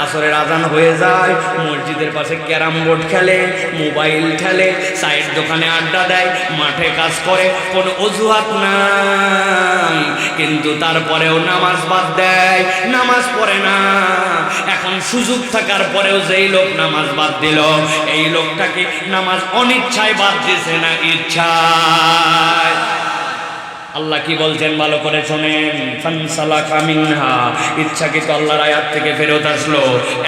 আসরের আজান হয়ে যায়, মসজিদের পাশে ক্যারাম বোর্ড খেলে, মোবাইল খেলে, চায়ের দোকানে আড্ডা দেয়, মাঠে কাজ করে, কোনো অজুহাত নাই, কিন্তু তারপরেও নামাজ বাদ দেয়, নামাজ পড়ে না। এখন সুযোগ থাকার পরেও যেই লোক নামাজ বাদ দিল, এই লোকটাকে নামাজ অনিচ্ছায় বাদ দিয়েছে না ইচ্ছায়? আল্লাহ কি বলছেন ভালো করে শোনেন। ফানসালাকা মিনহা, ইচ্ছাকৃত আল্লাহর আয়াত থেকে ফেরত আসলো।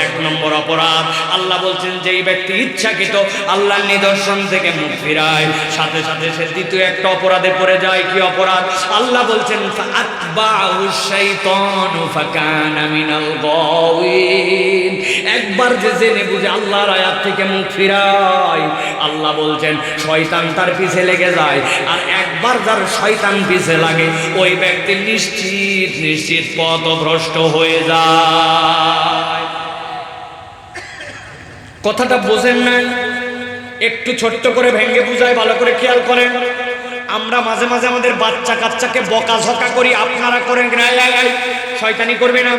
এক নম্বর অপরাধ, আল্লাহ বলছেন যেই ব্যক্তি ইচ্ছাকৃত আল্লাহর নিদর্শন থেকে মুখ ফিরায়, সাথে সাথে সে দ্বিতীয় একটা অপরাধে পড়ে যায়। কি অপরাধ? আল্লাহ বলছেন ফাআতবাহু শাইতানু ফাকানা মিনাল গাওয়িন। একবার যে জেনে বুঝে আল্লাহর আয়াত থেকে মুখ ফিরায়, আল্লাহ বলছেন শয়তান তার পিছে লেগে যায়। আর একবার যার শয়তান পিছে লাগে, ওই ব্যক্তি নিশ্চিত নিশ্চিত পথভ্রষ্ট হয়ে যায়। কথাটা বোঝেন নাই? একটু ছোট্ট করে ভেঙে বুঝায়, ভালো করে খেয়াল করেন। আমরা মাঝে মাঝে আমাদের বাচ্চা কাচ্চাকে বকাঝকা করি, আপনারা করেন কিনা? শয়তানি করবে না,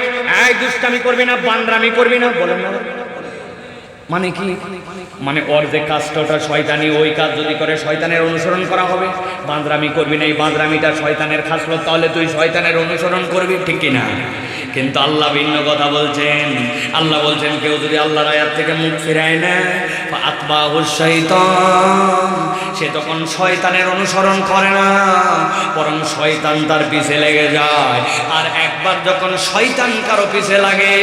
দুষ্টামি করবে না, বান্দরামি করবে না, বলেন না? মানে কি? মানে ওর যে কাজটা ওটা শয়তানি, ওই কাজ যদি করে শয়তানের অনুসরণ করা হবে। বান্দরামি করবি না, এই বান্দরামিটা শয়তানের খাসলত, তাহলে তুই শয়তানের অনুসরণ করবি, ঠিক কিনা? কিন্তু আল্লাহ ভিন্ন কথা বলছেন। আল্লাহ বলছেন কেউ যদি আল্লাহর আয়াত থেকে মুখ ফিরায় না, ফাআতবাহু শাইতান, সে তখন শয়তানের অনুসরণ করে না, বরং শয়তান তার পিছে লেগে যায়। আর একবার যখন শয়তান কারো পিছে লাগে,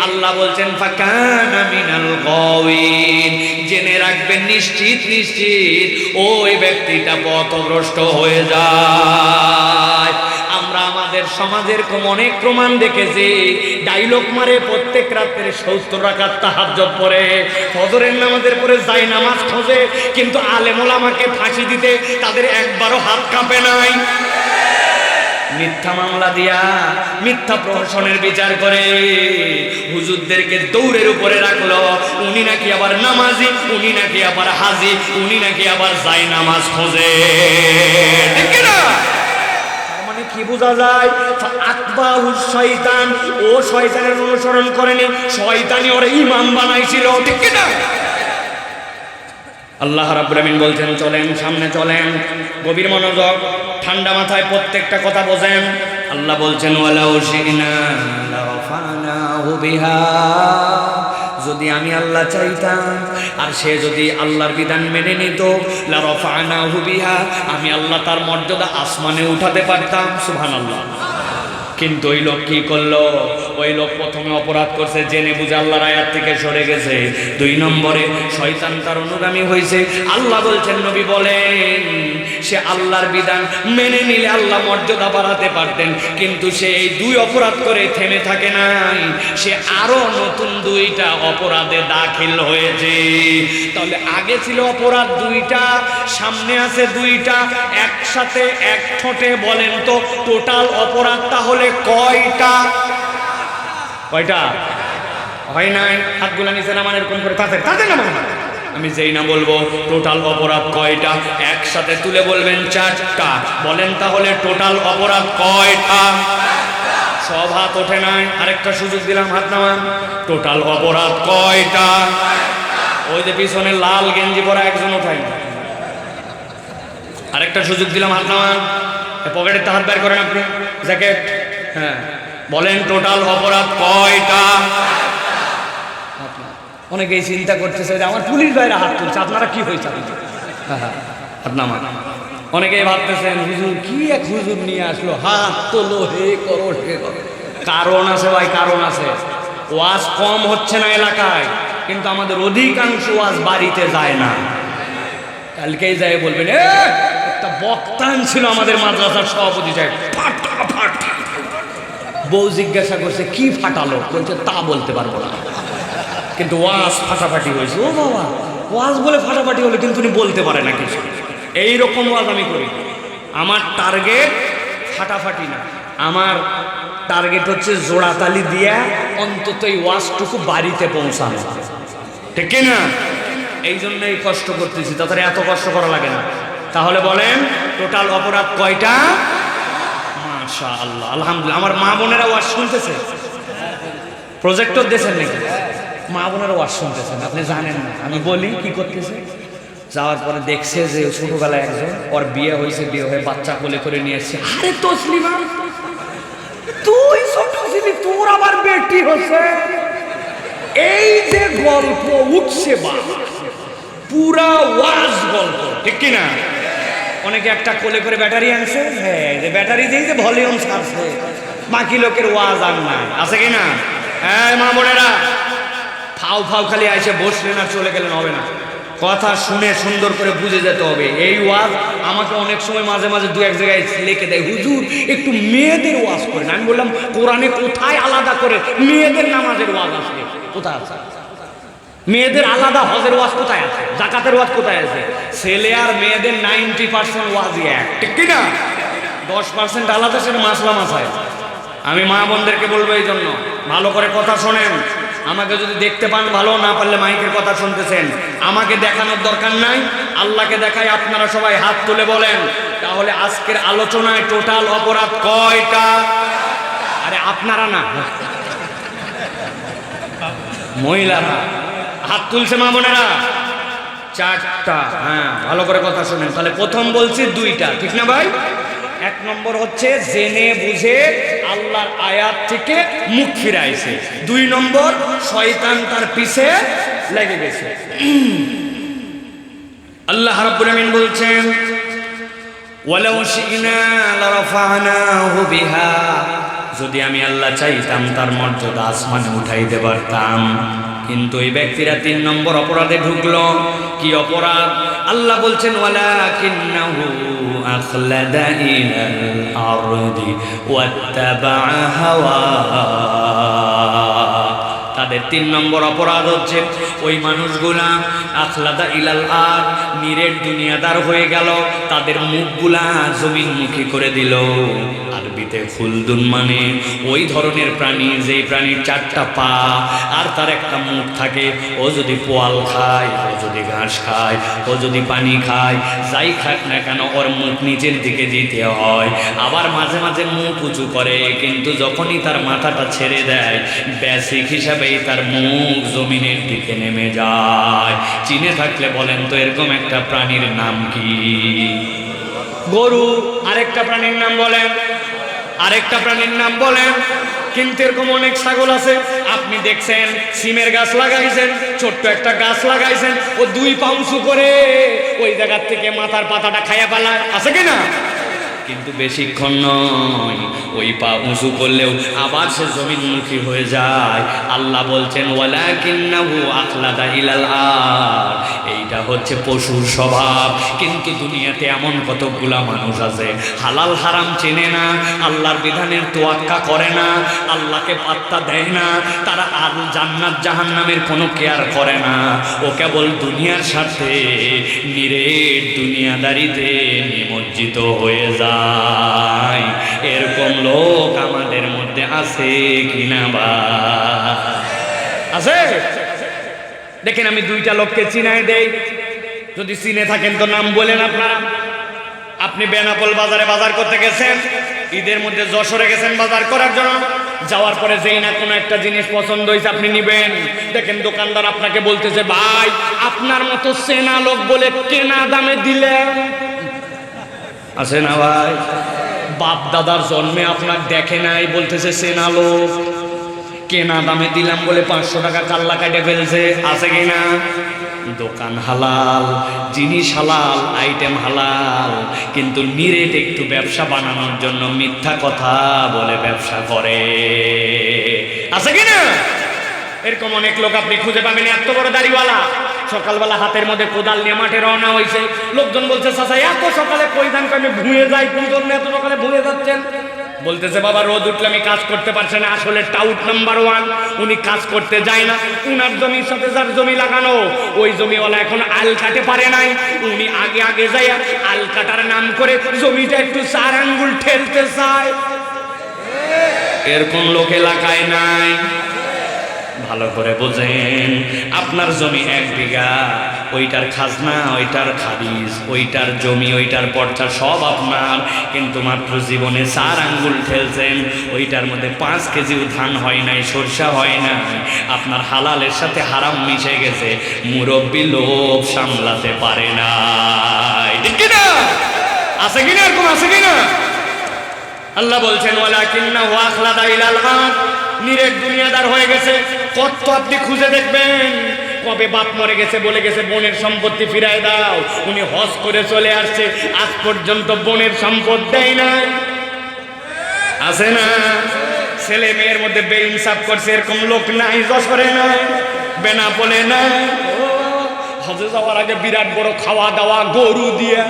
আল্লাহ বলছেন ফাকানা মিনাল গাওয়িন, জেনে রাখবেন নিশ্চিত নিশ্চিত ওই ব্যক্তিটা পথভ্রষ্ট হয়ে যায়। আমরা আমাদের সমাজের অনেক প্রমাণ দেখেছি, ডায়লগ মারে প্রত্যেক রাতের 70 রাকাত তাহাজ্জুদ পড়ে, ফজরের নামাজের পরে যায় নামাজ খোঁজে, কিন্তু আলেম ওলামাকে ফাঁসি দিতে তাদের একবারও হাত কাঁপে নাই। মিথ্যা মামলা দিয়া মিথ্যা প্রহসনের বিচার করে হুজুরদেরকে দৌড়ের উপরে রাখলো। উনি নাকি আবার নামাজি, উনি নাকি আবার হাজি, উনি নাকি আবার যায় নামাজ খোঁজে, ঠিক না? মানে কি বোঝা যায়? আতবাহু শয়তান, ও শয়তানের অনুসরণ করেনি, শয়তানি ওর ইমাম বানাইছিল, ঠিক না? আল্লাহ রাব্বুল আমিন বলছেন চলেন, সামনে চলেন, গভীর মনোযোগ, ঠান্ডা মাথায় প্রত্যেকটা কথা বোঝেন। আল্লাহ বলছেন ওয়ালাউ শি'না লারাফানাহু বিহা, যদি আমি আল্লাহ চাইতাম আর সে যদি আল্লাহর বিধান মেনে নিত, লারাফানাহু বিহা, আমি আল্লাহ তার মর্যাদা আসমানে উঠাতে পারতাম। সুবহানাল্লাহ। কিন্তু ওই লোক কি করলো? ওই লোক প্রথমে অপরাধ করছে, জেনে বুঝে আল্লাহর আয়াত থেকে সরে গেছে। 2 নম্বরে শয়তান তার অনুগামী হয়েছে। আল্লাহ বলছেন, নবী বলেন সে আল্লাহর বিধান মেনে নিলে আল্লাহ মর্যাদা বাড়াতে পারতেন, কিন্তু সে এই 2 অপরাধ করে থেমে থাকে নাই, সে আরো নতুন 2টা অপরাধে দাখিল হয়েছে। তাহলে আগে ছিল অপরাধ 2টা, সামনে আছে 2টা, একসাথে এক ঠোঁটে বলেন তো টোটাল অপরাধ তাহলে কয়টা? কয়টা? হয় নাই? হাতগুলা নিচে নামান, এরকম করে তাদের নামান। আমি যেই না বলবো টোটাল অপরাধ কয়টা, একসাথে তুলে বলবেন 4টা। বলেন তাহলে টোটাল অপরাধ কয়টা? সব হাত ওঠে নাই। আরেকটা সুযোগ দিলাম, হাত নামান। টোটাল অপরাধ কয়টা? ওই যে পিছনে লাল গেঞ্জি পরা একজন ওঠাই। আরেকটা সুযোগ দিলাম, হাত নামান। পকেটের হাত বের করেন আপনি, জ্যাকেট। হ্যাঁ, বলেন টোটাল অপরাধ কয়টা? অনেকেই চিন্তা করতেছে আমার পুলিশ ভাইরা হাত তুলছে, আপনারা কি হয়েছে? হ্যাঁ, হাত নামান। অনেকেই ভাবতেছেন হুজুর কি এক হুজুর নিয়ে আসলো, হাত তোলো, হে করো হে করো। কারণ আছে ভাই, কারণ আছে। ওয়াজ কম হচ্ছে না এলাকায়, কিন্তু আমাদের অধিকাংশ ওয়াজ বাড়িতে যায় না। কালকেই যায় বলবেন একটা বক্তান ছিল আমাদের মাদ্রাসার সভাপতি সাহেব, ফাটাফাটি। বউ জিজ্ঞাসা করছে কি ফাটালো, বলছে তা বলতে পারবো না, কিন্তু ওয়াজ ফাটাফাটি হয়েছে। ও বাবা, ওয়াজ বলে ফাটাফাটি হলো, কিন্তু উনি বলতে পারে না কিছু। এইরকম ওয়াজ আমি করি। আমার টার্গেট ফাটাফাটি না, আমার টার্গেট হচ্ছে জোড়াতালি দিয়া অন্তত এই ওয়াজটুকু বাড়িতে পৌঁছানো, ঠিক না? এই জন্যই কষ্ট করতেছি, তাদের এত কষ্ট করা লাগে না। তাহলে বলেন টোটাল অপরাধ কয়টা? মাশাআল্লাহ, আলহামদুলিল্লাহ। আমার মা বোনেরা ওয়াজ শুনতেছে, প্রজেক্টর দিয়েছেন নাকি? মা বোনেরা ওয়াজ শুনতেছেন, আপনি জানেন না। আমি বলি কি করতেছে, যাওয়ার পরে দেখছে যে ছোটবেলায় একজন, ওর বিয়ে হয়েছে, বিয়ে হয়ে বাচ্চা কোলে করে নিয়ে এসছে। আরে তসলিমা, তুই ছোট ছিলি, তোর আবার বেটি হচ্ছে। এই যে গল্প উঠছে, বা পুরা ওয়াজ গল্প, ঠিক কিনা? অনেকে একটা কোলে করে ব্যাটারি আনছে, হ্যাঁ যে ব্যাটারি দিয়েই যে ভলিউম ছাড়ছে, বাকি লোকের ওয়াজ আর নাই, আছে কি না? হ্যাঁ মা বোনেরা, ফাউ ফাউ খালি আইসে বসলেন আর চলে গেলেন হবে না, কথা শুনে সুন্দর করে বুঝে যেতে হবে। এই ওয়াজ আমাকে অনেক সময় মাঝে মাঝে দু এক জায়গায় লিখে দেয়, হুজুর একটু মেয়েদের ওয়াজ করেন। আমি বললাম কোরআনে কোথায় আলাদা করে মেয়েদের নামাজের ওয়াজ আছে? কোথায় আছে? মেয়েদের আলাদা হজের ওয়াজ কোথায় আছে? জাকাতের ওয়াজ কোথায় আছে? ছেলে আর মেয়েদের 90% ওয়াজই এক, ঠিক কিনা? 10% আলাদা, সেটা মাসলা মাসায়। আমি মা বোনদেরকে বলবো এই জন্য ভালো করে কথা শোনেন। আমাকে যদি দেখতে পান ভালো, না পারলে মাইকের কথা শুনতেছেন, আমাকে দেখানোর দরকার নাই, আল্লাহকে দেখাই। আপনারা সবাই হাত তুলে বলেন তাহলে আজকের আলোচনায় টোটাল অপরাধ কয়টা? আরে আপনারা না, মহিলারা হাত তুলছে, মা বোনেরা 4টা। হ্যাঁ ভালো করে কথা শোনেন। তাহলে প্রথম বলছি 2টা, ঠিক না ভাই? 1 নম্বর হচ্ছে জেনে বুঝে আল্লাহর আয়াত থেকে মুখ ফিরাইছে। 2 নম্বর শয়তান তার পিছে লেগে গেছে। আল্লাহ রাব্বুল আমিন বলছেন ওয়ালাউ শি'না লারাফা'নাহু বিহা, যদি আমি আল্লাহ চাইতাম তার মর্যাদা আসমানে উঠাইতে পারতাম। কিন্তু এই ব্যক্তিরা 3 নম্বর অপরাধে ঢুকলো। কি অপরাধ? আল্লাহ বলছেন ওয়ালাকিন্নাহু আখলাদা ইলাল আরদি ওয়াত্তাবা'a হাওয়া। তাদের 3 নম্বর অপরাধ হচ্ছে ওই মানুষগুলা আখলাদা ইলাল আর, নিরেট দুনিয়াদার হয়ে গেল, তাদের মুখগুলা জমিনমুখী করে দিল। আরবিতে খুলদুন মানে ওই ধরনের প্রাণী যেই প্রাণীর 4টা পা আর তার একটা মুখ থাকে। ও যদি পোয়াল খায়, ও যদি ঘাস খায়, ও যদি পানি খায়, যাই খাক না কেন ওর মুখ নিচের দিকে দিতে হয়। আবার মাঝে মাঝে মুখ উঁচু করে, কিন্তু যখনই তার মাথাটা ছেড়ে দেয় বেসিক হিসাবেই তার মুখ জমিনের দিকে নেমে যায়। চিনে থাকলে বলেন তো এরকম একটা প্রাণীর নাম কি? গরু। আরেকটা প্রাণীর নাম বলেন, আরেকটা প্রাণীর নাম বলেন। কিন্তু এরকম অনেক ছাগল আছে, আপনি দেখছেন সিমের গাছ লাগাইছেন, ছোট্ট একটা গাছ লাগাইছেন, ও 2 পা উঁচু করে ওই জায়গার থেকে মাথার পাতাটা খাইয়া ফেলায়, আছে কি না? কিন্তু বেশিক্ষণ নয়, ওই পা উঁচু করলেও আবার সে জমিনমুখী হয়ে যায়। আল্লাহ বলছেন ওয়ালাকিন্নাহু আখলাদা ইলাল আর, এইটা হচ্ছে পশুর স্বভাব। কিন্তু দুনিয়াতে এমন কতগুলা মানুষ আছে হালাল হারাম চেনে না, আল্লাহর বিধানের তোয়াক্কা করে না, আল্লাহকে পাত্তা দেয় না, তারা আর জান্নাত জাহান্নামের কোনো কেয়ার করে না। ও কেবল দুনিয়ার সাথে নিরেট দুনিয়াদারিতে নিমজ্জিত হয়ে যায়। এরকম লোক আমাদের মধ্যে আছে কিনা? বা আছে? দেখেন আমি 2টা লোককে চিনাই দেই, যদি চিনে থাকেন তো নাম বলেন আপনারা। আপনি বেনাপোল বাজারে বাজার করতে গেছেন, ঈদের মধ্যে যশোরে গেছেন বাজার করার জন্য, যাওয়ার পরে যেই না কোনো একটা জিনিস পছন্দ হয়েছে আপনি নিবেন। দেখেন দোকানদার আপনাকে বলতেছে ভাই আপনার মতো চেনা লোক বলে কেনা দামে দিলেন, আছে না ভাই? বাপ দাদার জন্মে আপনার দেখে নাই, বলতেছে চেনা লোক, কেনা দামে দিলাম বলে 500 টাকা কাল্লা কাটে ফেলছে, আছে কি না? দোকান হালাল, জিনিস হালাল, আইটেম হালাল, কিন্তু নিরেট একটু ব্যবসা বানানোর জন্য মিথ্যা কথা বলে ব্যবসা করে, আছে কি না? এরকম অনেক লোক আপনি খুঁজে পাবেন। এত বড় দাড়িওয়ালা, সকালবেলা হাতের মধ্যে কোদাল নিয়ে মাঠে রওনা হয়েছে। লোকজন বলছে চাচা এত সকালে কই ধান আমি ভুঁয়ে যাই, কোন জন্য এত সকালে ভুঁয়ে যাচ্ছেন? বলতেছে বাবা রোদ উঠলে আমি কাজ করতে পারছি না। আসলে টাউট নাম্বার 1, উনি কাজ করতে যায় না। উনার জমির সাথে যার জমি লাগানো, ওই জমিওয়ালা এখন আল কাটে পারে নাই, উনি আগে আগে যাইয়া আল কাটার নাম করে জমিটা একটু 4 আঙ্গুল ঠেলতে চায়। এরকম লোক এলাকায় নাই? ভালো করে বোঝেন, আপনার জমি 1 বিঘা, ওইটার খাজনা, ওইটার খারিজ, ওইটার জমি, ওইটার পর্চা সব আপনার, কিন্তু মাত্র জীবনে 4 আঙ্গুল ঠেলছেন, ওইটার মধ্যে 5 কেজিও ধান হয় নাই, সরষা হয় না। আপনার হালালের সাথে হারাম মিশে গেছে, মুরব্বী লোক সামলাতে পারে না, ঠিক কিনা? আছে কিনা? এরকম আছে কিনা? আল্লাহ বলছেন ওয়ালাকিন্নাহু আখলাদা ইলাল আর, নিরেট দুনিয়াদার হয়ে গেছে। কত আপনি খুঁজে দেখবেন কবে বাপ মরে গেছে বলে গেছে বোনের সম্পত্তি ফিরায় দাও, উনি হজ করে চলে আসছে, আজ পর্যন্ত বোনের সম্পদ দেয় না। আছে না? ছেলে মেয়ের মধ্যে বেইনসাফ করছে এরকম লোক নাই যশোরে, নাই বেনাপোলে, নাই। হজে যাওয়ার আগে বিরাট বড় খাওয়া দাওয়া গরু দিয়ে,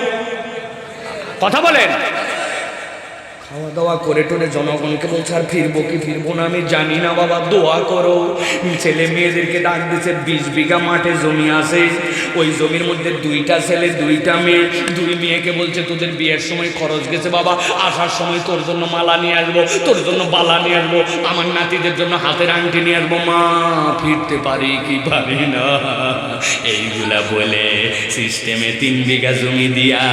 কথা বলেন, খাওয়া দাওয়া করে টোরে জনগণকে বলছে আর ফিরবো কি ফিরবো না আমি জানি না বাবা, দোয়া করো। ছেলে মেয়েদেরকে ডাক দিচ্ছে, 20 বিঘা মাঠে জমি আছে, ওই জমির মধ্যে 2টা ছেলে 2টা মেয়ে, 2 মেয়েকে বলছে তোদের বিয়ের সময় খরচ গেছে বাবা, আসার সময় তোর জন্য মালা নিয়ে আসবো, তোর জন্য বালা নিয়ে আসবো, আমার নাতিদের জন্য হাতের আংটি নিয়ে আসবো, মা ফিরতে পারি কি পারি না। এইগুলা বলে সিস্টেমে 3 বিঘা জমি দিয়া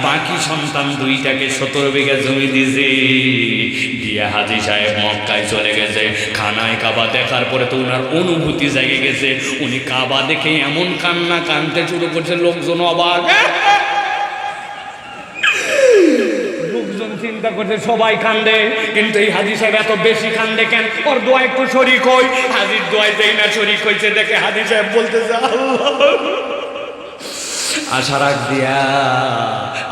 বাকি সন্তান 2টাকে 17 বিঘা জমি দিয়েছে দিয়া হাজী সাহেব মক্কায় চলে গেছে। খানায় কাবা দেখার পরে তো ওনার অনুভূতি জেগে গেছে, উনি কাবা দেখে এমন কান্না কানতে শুরু করছে, লোকজন অবাক, লোকজন চিন্তা করছে সবাই কান্দে, কিন্তু এই হাজী সাহেব এত বেশি কান্দে কেন? ওর দোয়া একটু শরীক হই, হাজীর দোয়ায় যেই না শরীক হয়েছে দেখে হাজী সাহেব বলতেছে আশা রাখ দিয়া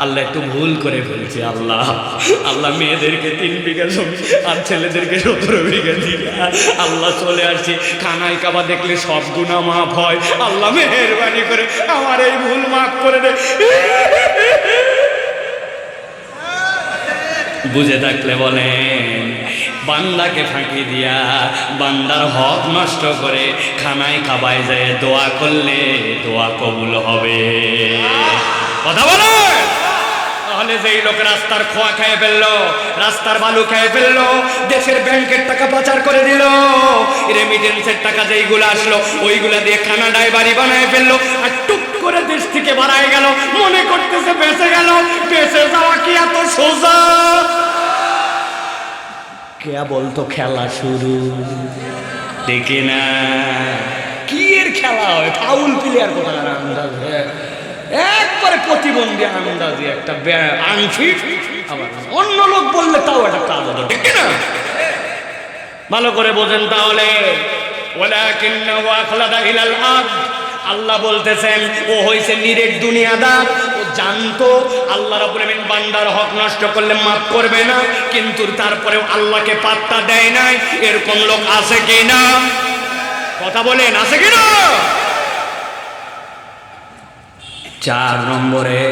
আল্লাহ একটু ভুল করে ফেলছে, আল্লাহ আল্লাহ মেয়েদেরকে 3 বিঘা জমি আর ছেলেদেরকে 17 বিঘা দিয়া আল্লাহ চলে আসছে, খানায় কাবা দেখলে সব গুনাহ মাফ হয়, আল্লাহ মেহেরবানি করে আমার এই ভুল মাফ করে দে। বুঝে থাকলে বলেন, বান্দাকে ফাঁকি দিয়া বান্দার হক নষ্ট করে খানায় কাবায় যায় দোয়া করলে দোয়া কবুল হবে, কথা বলে। তাহলে যেই লোক রাস্তার খোয়া খেয়ে ফেললো, রাস্তার বালু খেয়ে ফেললো, দেশের ব্যাংকের টাকা পাচার করে দিল, রেমিটেন্সের টাকা যেইগুলো আসলো ওইগুলা দিয়ে কানাডায় বাড়ি বানায় ফেললো, আর টুক করে দেশ থেকে বাড়ায় গেল, মনে করতেছে বেঁচে গেল। বেঁচে যাওয়া কি এত সোজা? কে বলতো খেলা শুরু, দেখে না কি এর খেলা হয়, ফাউল প্লেয়ার কোথাকার আন্দাজ, একবারে প্রতিবন্ধী আন্দাজি একটা আনফিট, আবার অন্য লোক বললে তাও একটা কাজ হতো, ঠিক না? ভালো করে বোঝেন তাহলে। ওয়ালাকিন্নাহু আখলাদা ইলাল আরদ, আল্লাহ বলতেছেন ও হইছে নিরেট দুনিয়াদার, ও জানতো আল্লাহ রাব্বুল আমিন বান্দার হক নষ্ট করলে মাফ করবে না, কিন্তু তারপরেও আল্লাহকে পাত্তা দেয় নাই। এরকম লোক আছে কি না? কথা বলেন, আছে কি না? 4 নম্বরে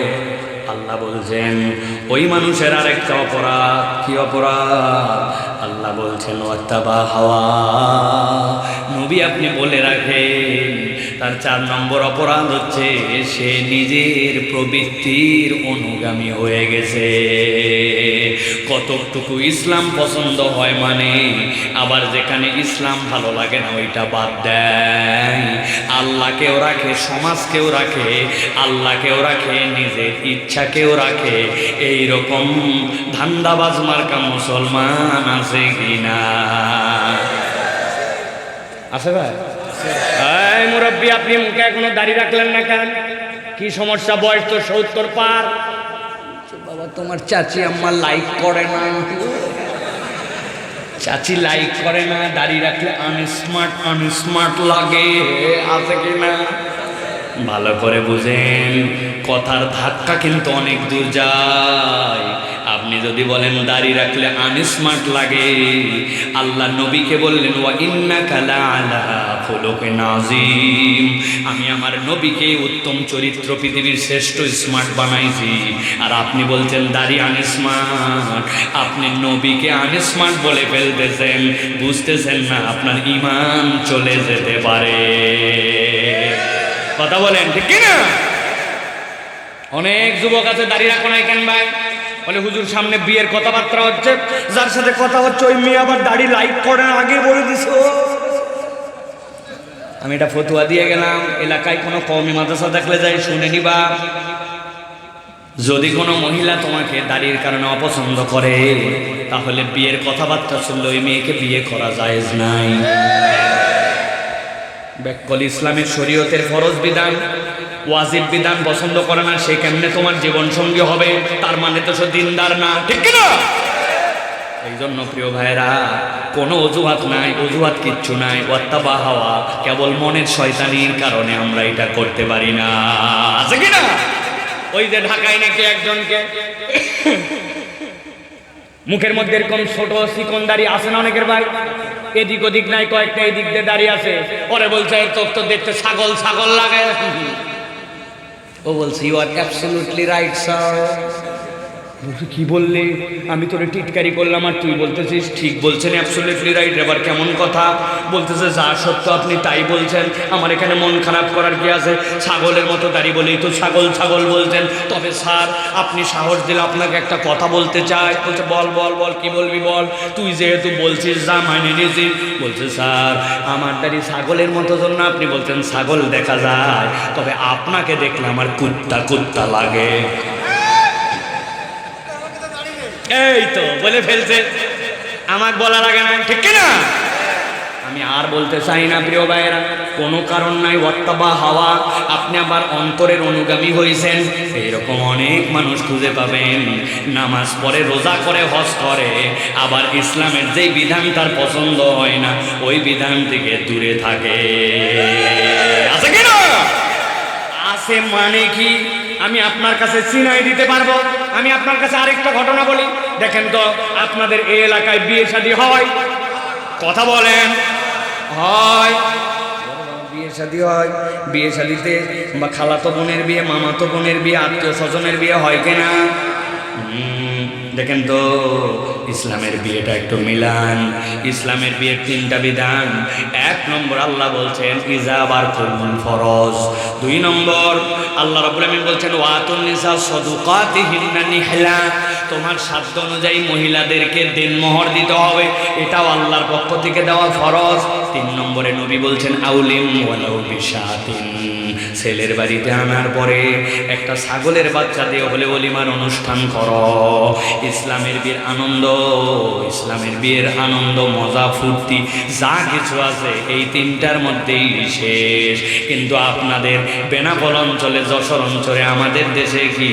আল্লাহ বলছেন ওই মানুষের আরেকটা অপরাধ। কি অপরাধ? আল্লাহ বলছেন ওয়াত্তাবা হাওয়া। নবী আপনি বলে রাখেন তার 4 নম্বর অপরাধ হচ্ছে সে নিজের প্রবৃত্তির অনুগামী হয়ে গেছে। কতটুকু ইসলাম পছন্দ হয় মানে, আবার যেখানে ইসলাম ভালো লাগে না ওইটা বাদ দেয়। আল্লাহকেও রাখে, সমাজকেও রাখে, আল্লাহকেও রাখে, নিজের ইচ্ছাকেও রাখে। এই রকম ধান্দাবাজ মার্কা মুসলমান আছে কিনা? আছে ভাই? এই মুরব্বী, আপনি মুখে এখনো দাড়ি রাখলেন না কেন? কি সমস্যা? বয়স তো 70 পার। বাবা তোমার চাচি আম্মা লাইক করে না, চাচি লাইক করে না, দাড়ি রাখলে আনস্মার্ট লাগে, আছে কিনা? ভালো করে বুঝেন, কথার ধাক্কা কিন্তু অনেক দূর যায়। আপনি যদি বলেন দাড়ি রাখলে আনস্মার্ট লাগে, আল্লাহ নবীকে বললেন ওয়া ইন্নাকা লাআলা খুলুকিন আযীম, আমি আমার নবীকে উত্তম চরিত্র পৃথিবীর শ্রেষ্ঠ স্মার্ট বানাইছি, আর আপনি বলছেন দাড়ি আনস্মার্ট। আপনি নবীকে আনস্মার্ট বলে ফেলতেছেন, বুঝতেছেন না আপনার ঈমান চলে যেতে পারে। কথা বলেন ঠিক কিনা? অনেক যুবক আছে দাড়ি রাখো নাই কেন ভাই? বলে হুজুর সামনে বিয়ের কথাবার্তা হচ্ছে, যার সাথে কথা হচ্ছে ওই মেয়ে আবার দাড়ি লাইক করে না, আগে বলে দিছো। আমি এটা ফতুয়া দিয়ে গেলাম, এলাকায় কোনো কওমি মাদ্রাসা দেখলে যাই শুনে নিবা। যদি কোনো মহিলা তোমাকে দাড়ির কারণে অপছন্দ করে, তাহলে বিয়ের কথাবার্তা শুনলে ওই মেয়েকে বিয়ে করা জায়েজ নাই। ব্যাকল ইসলামের শরীয়তের ফরজ বিধান, ওয়াজিব বিধান পছন্দ করে না, সে কেমনে তোমার জীবন সঙ্গী হবে? তার মানে তো সে দিনদার না, ঠিক কিনা? এই জন্য প্রিয় ভাইরা, কোনো অজুহাত নাই, অজুহাত কিচ্ছু নাই। ওয়াত্তাবা হাওয়া, কেবল মনের শয়তানির কারণে আমরা এটা করতে পারি না, আছে কি না? ওই যে ঢাকায় নাকি একজনকে মুখের মধ্যে এরকম ছোট চিকন দাড়ি আছে না অনেকের ভাই, এদিক ওদিক নাই, কয়েকটা এদিক দিয়ে দাঁড়িয়ে আছে। ওরে বলছে তোর তো দেখতে ছাগল ছাগল লাগে। ও বলছে you are absolutely right sir. কি বললি? আমি তোরে টিটকারি করলাম আর তুই বলতেছিস ঠিক বলছেন, অ্যাবসলিউটলি রাইট। এবার কেমন কথা বলতেছে, যা সত্য আপনি তাই বলছেন, আমার এখানে মন খারাপ করার কি আছে? ছাগলের মতো দাঁড়ি বলেই তো ছাগল ছাগল বলছেন। তবে স্যার আপনি সাহস দিলে আপনাকে একটা কথা বলতে চাই। বলছে বল বল বল, কি বলবি বল, তুই যেহেতু বলছিস যা মানে নিয়েছি। বলছে স্যার আমার দাঁড়ি ছাগলের মতো জন্য আপনি বলছেন ছাগল দেখা যায়, তবে আপনাকে দেখলে আমার কুত্তা কুত্তা লাগে। এই তো বলে ফেলছে, আমাকে বলা লাগে না, ঠিক কিনা? আমি আর বলতে চাই না প্রিয় ভাইয়েরা, কোনো কারণ নাই। ওয়াত্তাবা হাওয়া, আপনি আবার অন্তরের অনুগামী হয়েছেন। এইরকম অনেক মানুষ খুঁজে পাবেন, নামাজ পড়ে, রোজা করে, হজ করে, আবার ইসলামের যেই বিধান তার পছন্দ হয় না ওই বিধান থেকে দূরে থাকে, আছে কি না? আছে মানে কি আমি আপনার কাছে চিনাই দিতে পারবো। আমি আপনার কাছে আরেকটা ঘটনা বলি, দেখেন তো আপনাদের এই এলাকায় বিয়ে শাদী হয়? কথা বলেন, হয়? বিয়ে শাদী হয়, বিয়ে শাদীতে বা খালাতো বোনের বিয়ে, মামাতো বোনের বিয়ে, আত্মীয় স্বজনের বিয়ে হয় কিনা? দেখেন তো ইসলামের বিয়েটা একটু মিলান। ইসলামের বিয়ের 3টা বিধান। 1 নম্বর আল্লাহ বলছেন ইজাবার কুল ফরজ। 2 নম্বর আল্লাহ রাব্বুল আমিন বলছেন ওয়াতুন নিসা সাদুকাতিহিন্না নিহলা, তোমার সাধ্য অনুযায়ী মহিলাদেরকে দেনমোহর দিতে হবে, এটাও আল্লাহর পক্ষ থেকে দেওয়া ফরজ। 3 নম্বরে নবী বলছেন আউলিম ওয়ালাউ বিশাতিন, ছেলের বাড়িতে আনার পরে একটা ছাগলের বাচ্চা দিয়ে হলে ওলিমার অনুষ্ঠান করো। ইসলামের বিয়ের আনন্দ, ইসলামের বিয়ের আনন্দ, মজা, ফুর্তি যা কিছু আছে এই 3টার মধ্যেই শেষ। কিন্তু আপনাদের বেনাপোল অঞ্চলে, যশোর অঞ্চলে, আমাদের দেশে কি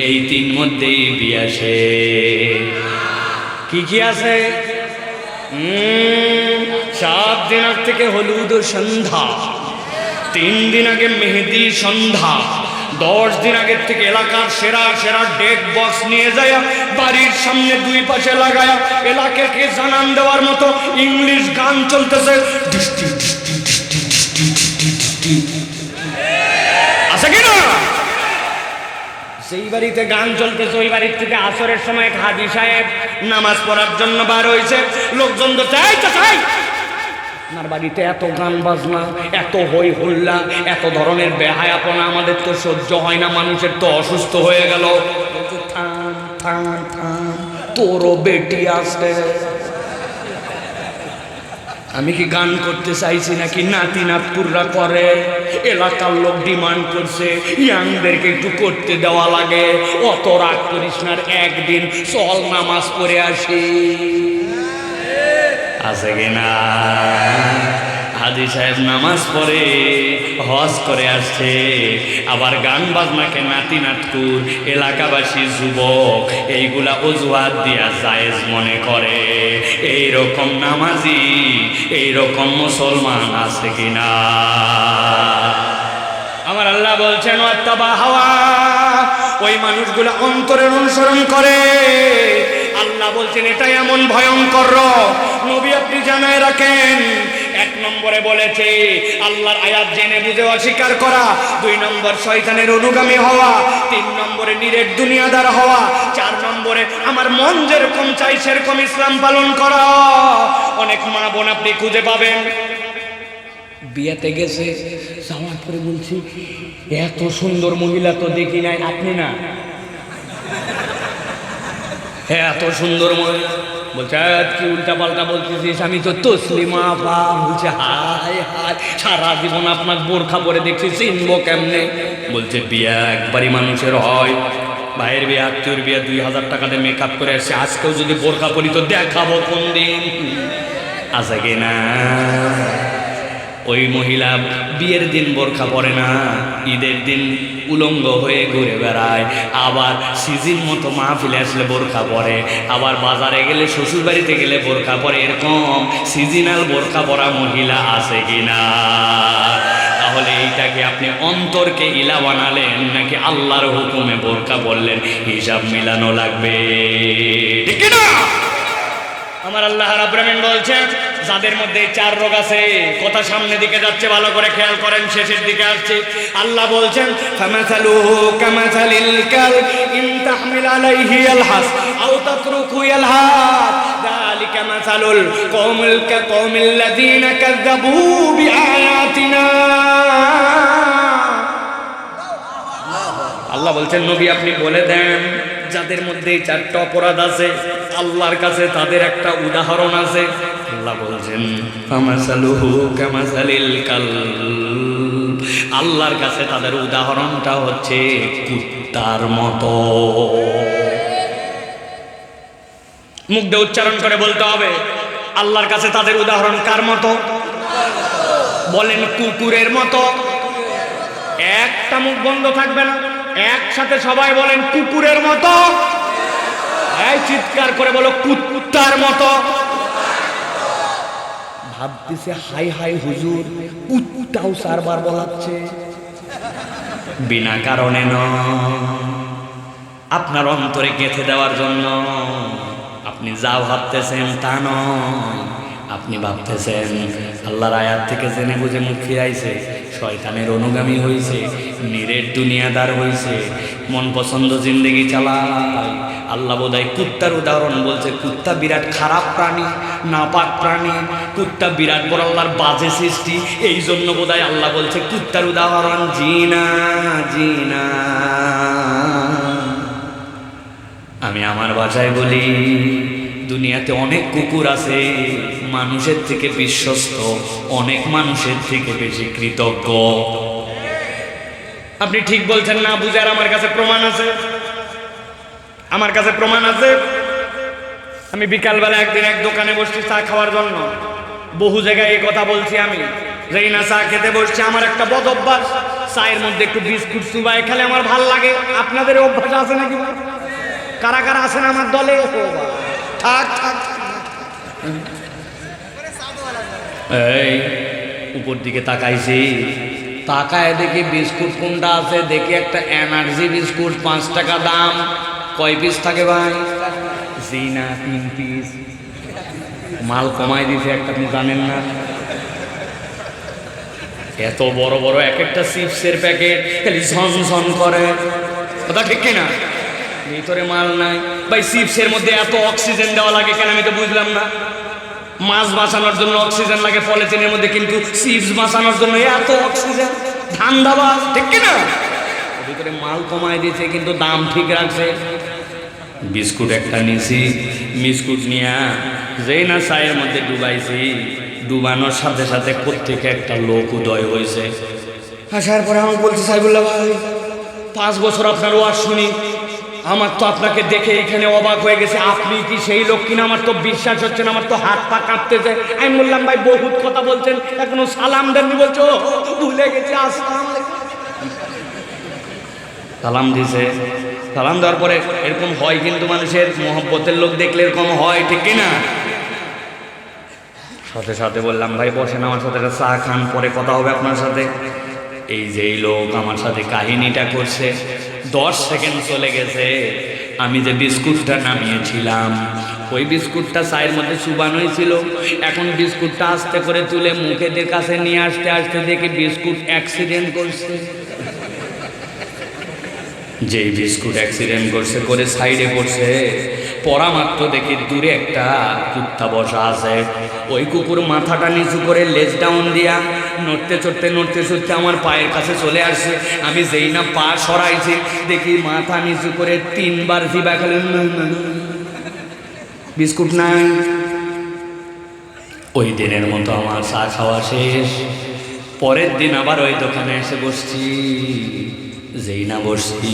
এই 3 মধ্যেই বিয়ে শেষ? কি কি আছে? 7 দিন আগ থেকে হলুদ সন্ধ্যা, 3 দিন আগে মেহেদি সন্ধ্যা, 10 দিন আগের থেকে এলাকার সেরা সেরা ডেক বক্স নিয়ে যায় বাড়ির সামনে 2 পাশে লাগায়া এলাকাকে জানান দেওয়ার মতো ইংলিশ গান চলতেছে। আছে কি না? সেই বাড়িতে গান চলতেছে, ওই বাড়ির থেকে আসরের সময় এক হাজী সাহেব নামাজ পড়ার জন্য বার হয়েছে। লোকজন তো চাই তো চাই, আপনার বাড়িতে এত গান বাজনা, এত হই হল্লা, এত ধরনের বেহায়াপনা আমাদের তো সহ্য হয় না, মানুষের তো অসুস্থ হয়ে গেল। থাম থাম থাম, তোরও বেটি আছে। আমি কি গান করতে চাইছি নাকি নাতি নাতপুররা করে? এলাকার লোক ডিমান্ড করছে, ইয়াংদেরকে একটু করতে দেওয়া লাগে। অত রাগ করিস না, একদিন চল নামাজ পড়ে আসি, আছে কিনা? হাজী সাহেব নামাজ পড়ে হজ করে আসছে, আবার গান বাজনাকে নাতি নাতকুর এলাকাবাসী যুবক এইগুলা অজুহাত দিয়া জায়েজ মনে করে। এইরকম নামাজি, এইরকম মুসলমান আছে কিনা? আমার আল্লাহ বলছেন ওয়াত্তাবা হাওয়া, ওই মানুষগুলো অন্তরের অনুসরণ করে। আল্লাহ বলছেন এটা এমন ভয়ঙ্কর রোগ, নবী আপনি জানায় রাখেন। 1 নম্বরে বলেছে আল্লাহর আয়াত জেনে বুঝে অস্বীকার করা, 2 নম্বর শয়তানের অনুগামী হওয়া, 3 নম্বরে নিরেট দুনিয়াদার হওয়া, 4 নম্বরে আমার মন যেরকম চাই সেরকম ইসলাম পালন করা। অনেক মা বোন আপনি খুঁজে পাবেন বিয়েতে গেছে, যাওয়ার পরে বলছি এত সুন্দর মহিলা তো দেখি নাই। আপনি না, এত সুন্দর মহিলা। বলছে কি উল্টা পাল্টা বলতেছিস? আমি তো তসলিমা আপা। বলছে হায় হায়, সারা জীবন আপনার বোরখা পরে দেখছি, চিনবো কেমনে? বলছে বিয়া একবারই মানুষের হয়, ভাইয়ের বিয়ে, আত্মীয়র বিয়ে, 2000 টাকাতে মেকআপ করে আসছে, আজকেও যদি বোরখা পরি তো দেখাবো কোন দিন, আছে কিনা? ওই মহিলা বিয়ের দিন বোরখা পরে না, ঈদের দিন উলঙ্গ হয়ে ঘুরে বেড়ায়, আবার সিজন মতো মাহফিলে আসলে বোরখা পরে, আবার বাজারে গেলে শ্বশুর বাড়িতে গেলে বোরখা পরে। এরকম সিজনাল বোরখা পরা মহিলা আছে কিনা? তাহলে এইটাকে আপনি অন্তরকে ইলা বানালেন নাকি আল্লাহর হুকুমে বোরকা বললেন? হিসাব মিলানো লাগবে, ঠিক না? আমার আল্লাহ রাব্বুল আলামিন বলছেন যাদের মধ্যে 4 রোগ আছে, কথা সামনে দিকে যাচ্ছে, ভালো করে খেয়াল করেন, শেষের দিকে আসছে। আল্লাহ বলছেন ফামাসালুহু কামাসালিল কাল ইন তাহমিল আলাইহি ইয়ালহাস আও তাতরুকু ইয়ালহাস যালিকা মাসালুল কওমিল লাযিনা কাযযাবু বিআয়াতিনা। আল্লাহ বলছেন নবী আপনি বলে দেন যাদের মধ্যে 4টা অপরাধ আছে আল্লাহর কাছে তাদের একটা উদাহরণ আছে। আল্লাহ বলছেন ফামাসালুহু কামাসালিল কালব, আল্লাহর কাছে তাদের উদাহরণটা হচ্ছে কুত্তার মতো। মুখ দিয়ে উচ্চারণ করে বলতে হবে আল্লাহর কাছে তাদের উদাহরণ কার মতো? বলেন কুকুরের মতো। একটা মুখ বন্ধ থাকবে না, একসাথে সবাই বলেন কুকুরের মতো। এই চিৎকার করে বলো কুত্তার মতো। ভাবতেছে হাই হাই হুজুর কুত্তাও 4 বার বলাচ্ছে, বিনা কারণে নয়, আপনার অন্তরে গেঁথে দেওয়ার জন্য। আপনি যা ভাবতেছেন তা নয়, আপনি ভাবতেছেন আল্লাহর আয়াত থেকে জেনে বুঝে মুখ ফিরাইছে, শয়তানের অনুগামী হয়েছে, নিরেট দুনিয়াদার হয়েছে, মন পছন্দ জিন্দেগি চালায়। আল্লাহ বোধহয় কুত্তার উদাহরণ বলছে। কুত্তা বিরাট খারাপ প্রাণী, নাপাক প্রাণী, কুত্তা বিরাট বড় আল্লাহর বাজে সৃষ্টি, এই জন্য বোধহয় আল্লাহ বলছে কুত্তার উদাহরণ। জিনা জিনা। আমি আমার ভাষায় বলি দুনিয়াতে অনেক কুকুর আছে মানুষের থেকে বিশ্বস্ত, অনেক মানুষের থেকে বেশি কৃতজ্ঞ। আপনি ঠিক বলছেন না বুঝার, আমার কাছে প্রমাণ আছে, আমার কাছে প্রমাণ আছে। আমি বিকালবেলা একদিন এক দোকানে বসছি চা খাওয়ার জন্য, বহু জায়গায় এই কথা বলছি আমি, যেই না চা খেতে বসছি আমার একটা বদ অভ্যাস, চায়ের মধ্যে একটু বিস্কুট চুবাই খেলে আমার ভাল লাগে। আপনাদের অভ্যাস আছে নাকি? কারা কারা আছেন আমার দলে? থাক থাক। এই উপর দিকে তাকাইছি, তাকায় দেখি বিস্কুট কোনটা আছে, দেখি একটা এনার্জি বিস্কুট 5 টাকা দাম। কয় পিস থাকে ভাই? জিনা 3 পিস। মাল কমাই দিছে একটা, আপনি জানেন না? এত বড় বড় এক একটা চিপসের প্যাকেট খালি ঝনঝন করে, কথা ঠিক কিনা? ভিতরে মাল নাই ভাই। চিপসের মধ্যে এত অক্সিজেন দেওয়া লাগে কেন আমি তো বুঝলাম না। মাছ বাঁচানোর জন্য অক্সিজেন লাগে পলিথিনের মধ্যে, কিন্তু চিপস বাঁচানোর জন্য এত অক্সিজেন, ধান্দাবাজ, ঠিক কিনা? ভিতরে মাল কমায় দিয়েছে কিন্তু দাম ঠিক রাখছে। বিস্কুট একটা নিছি, বিস্কুট নিয়ে যেই না চায়ের মধ্যে ডুবাইছি, ডুবানোর সাথে সাথে প্রত্যেকে একটা লোক উদয় হয়েছে। আসার পরে আমার বলছে সাইবুল্লাহ ভাই 5 বছর আপনার ওয়াজ শুনি, আমার তো আপনাকে দেখে এখানে অবাক হয়ে গেছে, আপনি কি সেই লোক কিনা আমার তো বিশ্বাস হচ্ছে না, আমার তো হাত পা কাঁপতেছে। আমি বললাম ভাই বহুত কথা বলছেন এখনো সালাম দেননি। বলছো ভুলে গেছি, আসসালাম আলাইকুম। সালাম দিছে, সালাম দেওয়ার পরে এরকম হয় কিন্তু মানুষের মহব্বতের লোক দেখলে এরকম হয়, ঠিক কিনা? সাথে সাথে বললাম ভাই বসেন আমার সাথে চা খান, পরে কথা হবে আপনার সাথে। এই যে এই লোক আমার সাথে কাহিনীটা করছে, 10 সেকেন্ড চলে গেছে। আমি যে বিস্কুটটা নামিয়েছিলাম ওই বিস্কুটটা চায়ের মধ্যে চুবানোই ছিল। এখন বিস্কুটটা আস্তে করে তুলে মুখেদের কাছে নিয়ে আসতে আসতে দেখি বিস্কুট অ্যাক্সিডেন্ট করছে। যেই বিস্কুট অ্যাক্সিডেন্ট করছে করে সাইডে পড়ছে, পড়া মাত্র দেখি দূরে একটা কুত্তা বসা আছে। ওই কুকুর মাথাটা নিচু করে লেজ ডাউন দিয়া নড়তে চড়তে আমার পায়ের কাছে চলে আসছে। আমি যেই না পা সরাইছি দেখি মাথা নিচু করে 3 বার জিবা খেলে, বিস্কুট নাই। ওই দিনের মতো আমার চা খাওয়া শেষ। পরের দিন আবার ওই দোকানে এসে বসছি, যেই না বসছি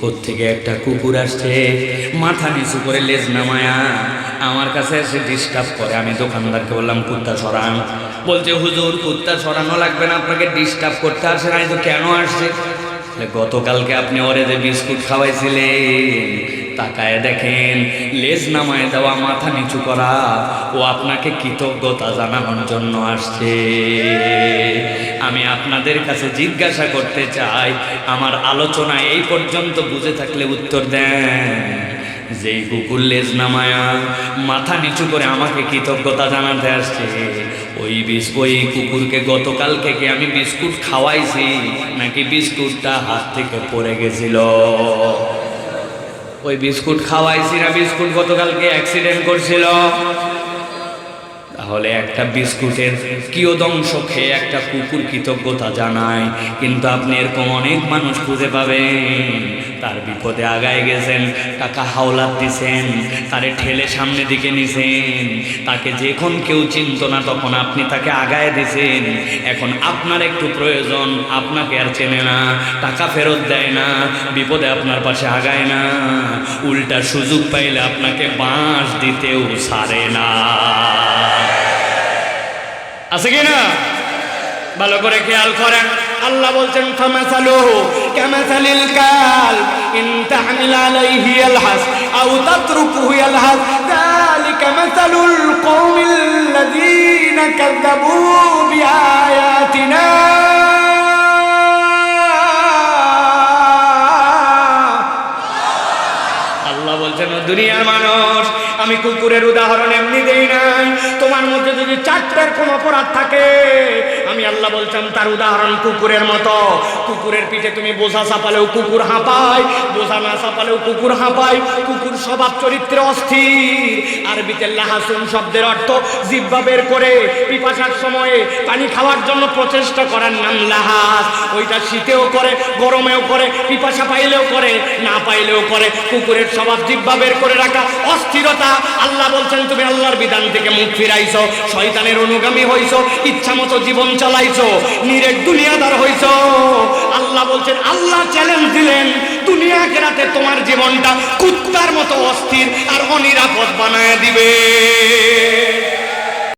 কোত্থেকে একটা কুকুর আসছে, মাথা নিচু করে লেজ নামায়া আমার কাছে এসে ডিস্টার্ব করে। আমি দোকানদারকে বললাম কুত্তা সরান, বলছে হুজুর কুত্তা সরানো লাগবে না, আপনাকে ডিস্টার্ব করতে আসে নাই তো কেন আসছে? গতকালকে আপনি ওরে যে বিস্কুট খাওয়াইছিলেন, তাকায় দেখেন লেজ নামায় দেওয়া, মাথা নিচু করা, ও আপনাকে কৃতজ্ঞতা জানানোর জন্য আসছে। আমি আপনাদের কাছে জিজ্ঞাসা করতে চাই, আমার আলোচনা এই পর্যন্ত বুঝে থাকলে উত্তর দেন। যেই কুকুর লেজ নামায়া মাথা নিচু করে আমাকে কৃতজ্ঞতা জানাতে আসছে, ওই কুকুরকে গতকালকে কি আমি বিস্কুট খাওয়াইছি নাকি বিস্কুটটা হাত থেকে পড়ে গেছিল? ওই বিস্কুট খাওয়াইছি না বিস্কুট গতকালকে অ্যাক্সিডেন্ট করছিল? তাহলে একটা বিস্কুটের কিয়দংশ খেয়ে একটা কুকুর কৃতজ্ঞতা জানায়, কিন্তু আপনি এরকম অনেক মানুষ খুঁজে পাবেন, তার বিপদে আগায় গেছেন, টাকা হাওলাত দিছেন, তারে ঠেলে সামনে দিকে নিছেন, তাকে যখন কেউ চিনত না তখন আপনি তাকে আগায় দিছেন, এখন আপনার একটু প্রয়োজন, আপনাকে আর চেনে না, টাকা ফেরত দেয় না, বিপদে আপনার পাশে আগায় না, উল্টা সুযোগ পাইলে আপনাকে বাঁশ দিতেও ছাড়ে না। আছে কি না? ভালো করে খেয়াল করেন। আল্লাহ বলছেন ফামাসালুহু কামাসালিল কালব ইন তাহমিল আলাইহি ইয়ালহাস আও তাতরুকুহু ইয়ালহাস যালিকা মাসালুল কওমিল্লাযীনা কাযযাবু বিআয়াতিনা। আল্লাহ বলছেন দুনিয়ার মানুষ, আমি কুকুরের উদাহরণ এমনি দেই নাই, তোমার মধ্যে যদি চারটার কোন অপরাধ থাকে, আমি আল্লাহ বলতাম তার উদাহরণ কুকুরের মতো। কুকুরের পিঠে তুমি বোঝা চাপালেও কুকুর হাঁপায়, বোঝা না চাপালেও কুকুর হাঁপায়। কুকুর স্বভাব চরিত্রে অস্থির। আরবিতে লাহাসুন শব্দের অর্থ জিহ্বা বের করে পিপাসার সময়ে পানি খাওয়ার জন্য প্রচেষ্টা করার নাম লাহাস। ওইটা শীতেও করে, গরমেও করে, পিপাসা পাইলেও করে, না পাইলেও করে। কুকুরের স্বভাব জিহ্বা বের করে রাখা, অস্থিরতা। আল্লাহ বলছেন তুমি আল্লাহর বিধান থেকে মুখ ফিরাইছো, শয়তানের অনুগামী হইছো, ইচ্ছা মতো জীবন চালাইছো, নিরেট দুনিয়াদার হইছো। আল্লাহ বলছেন, আল্লাহ চ্যালেঞ্জ দিলেন, দুনিয়া আখিরাতে তোমার জীবনটা কুত্তার মতো অস্থির আর অনিরাপদ বানায় দিবে।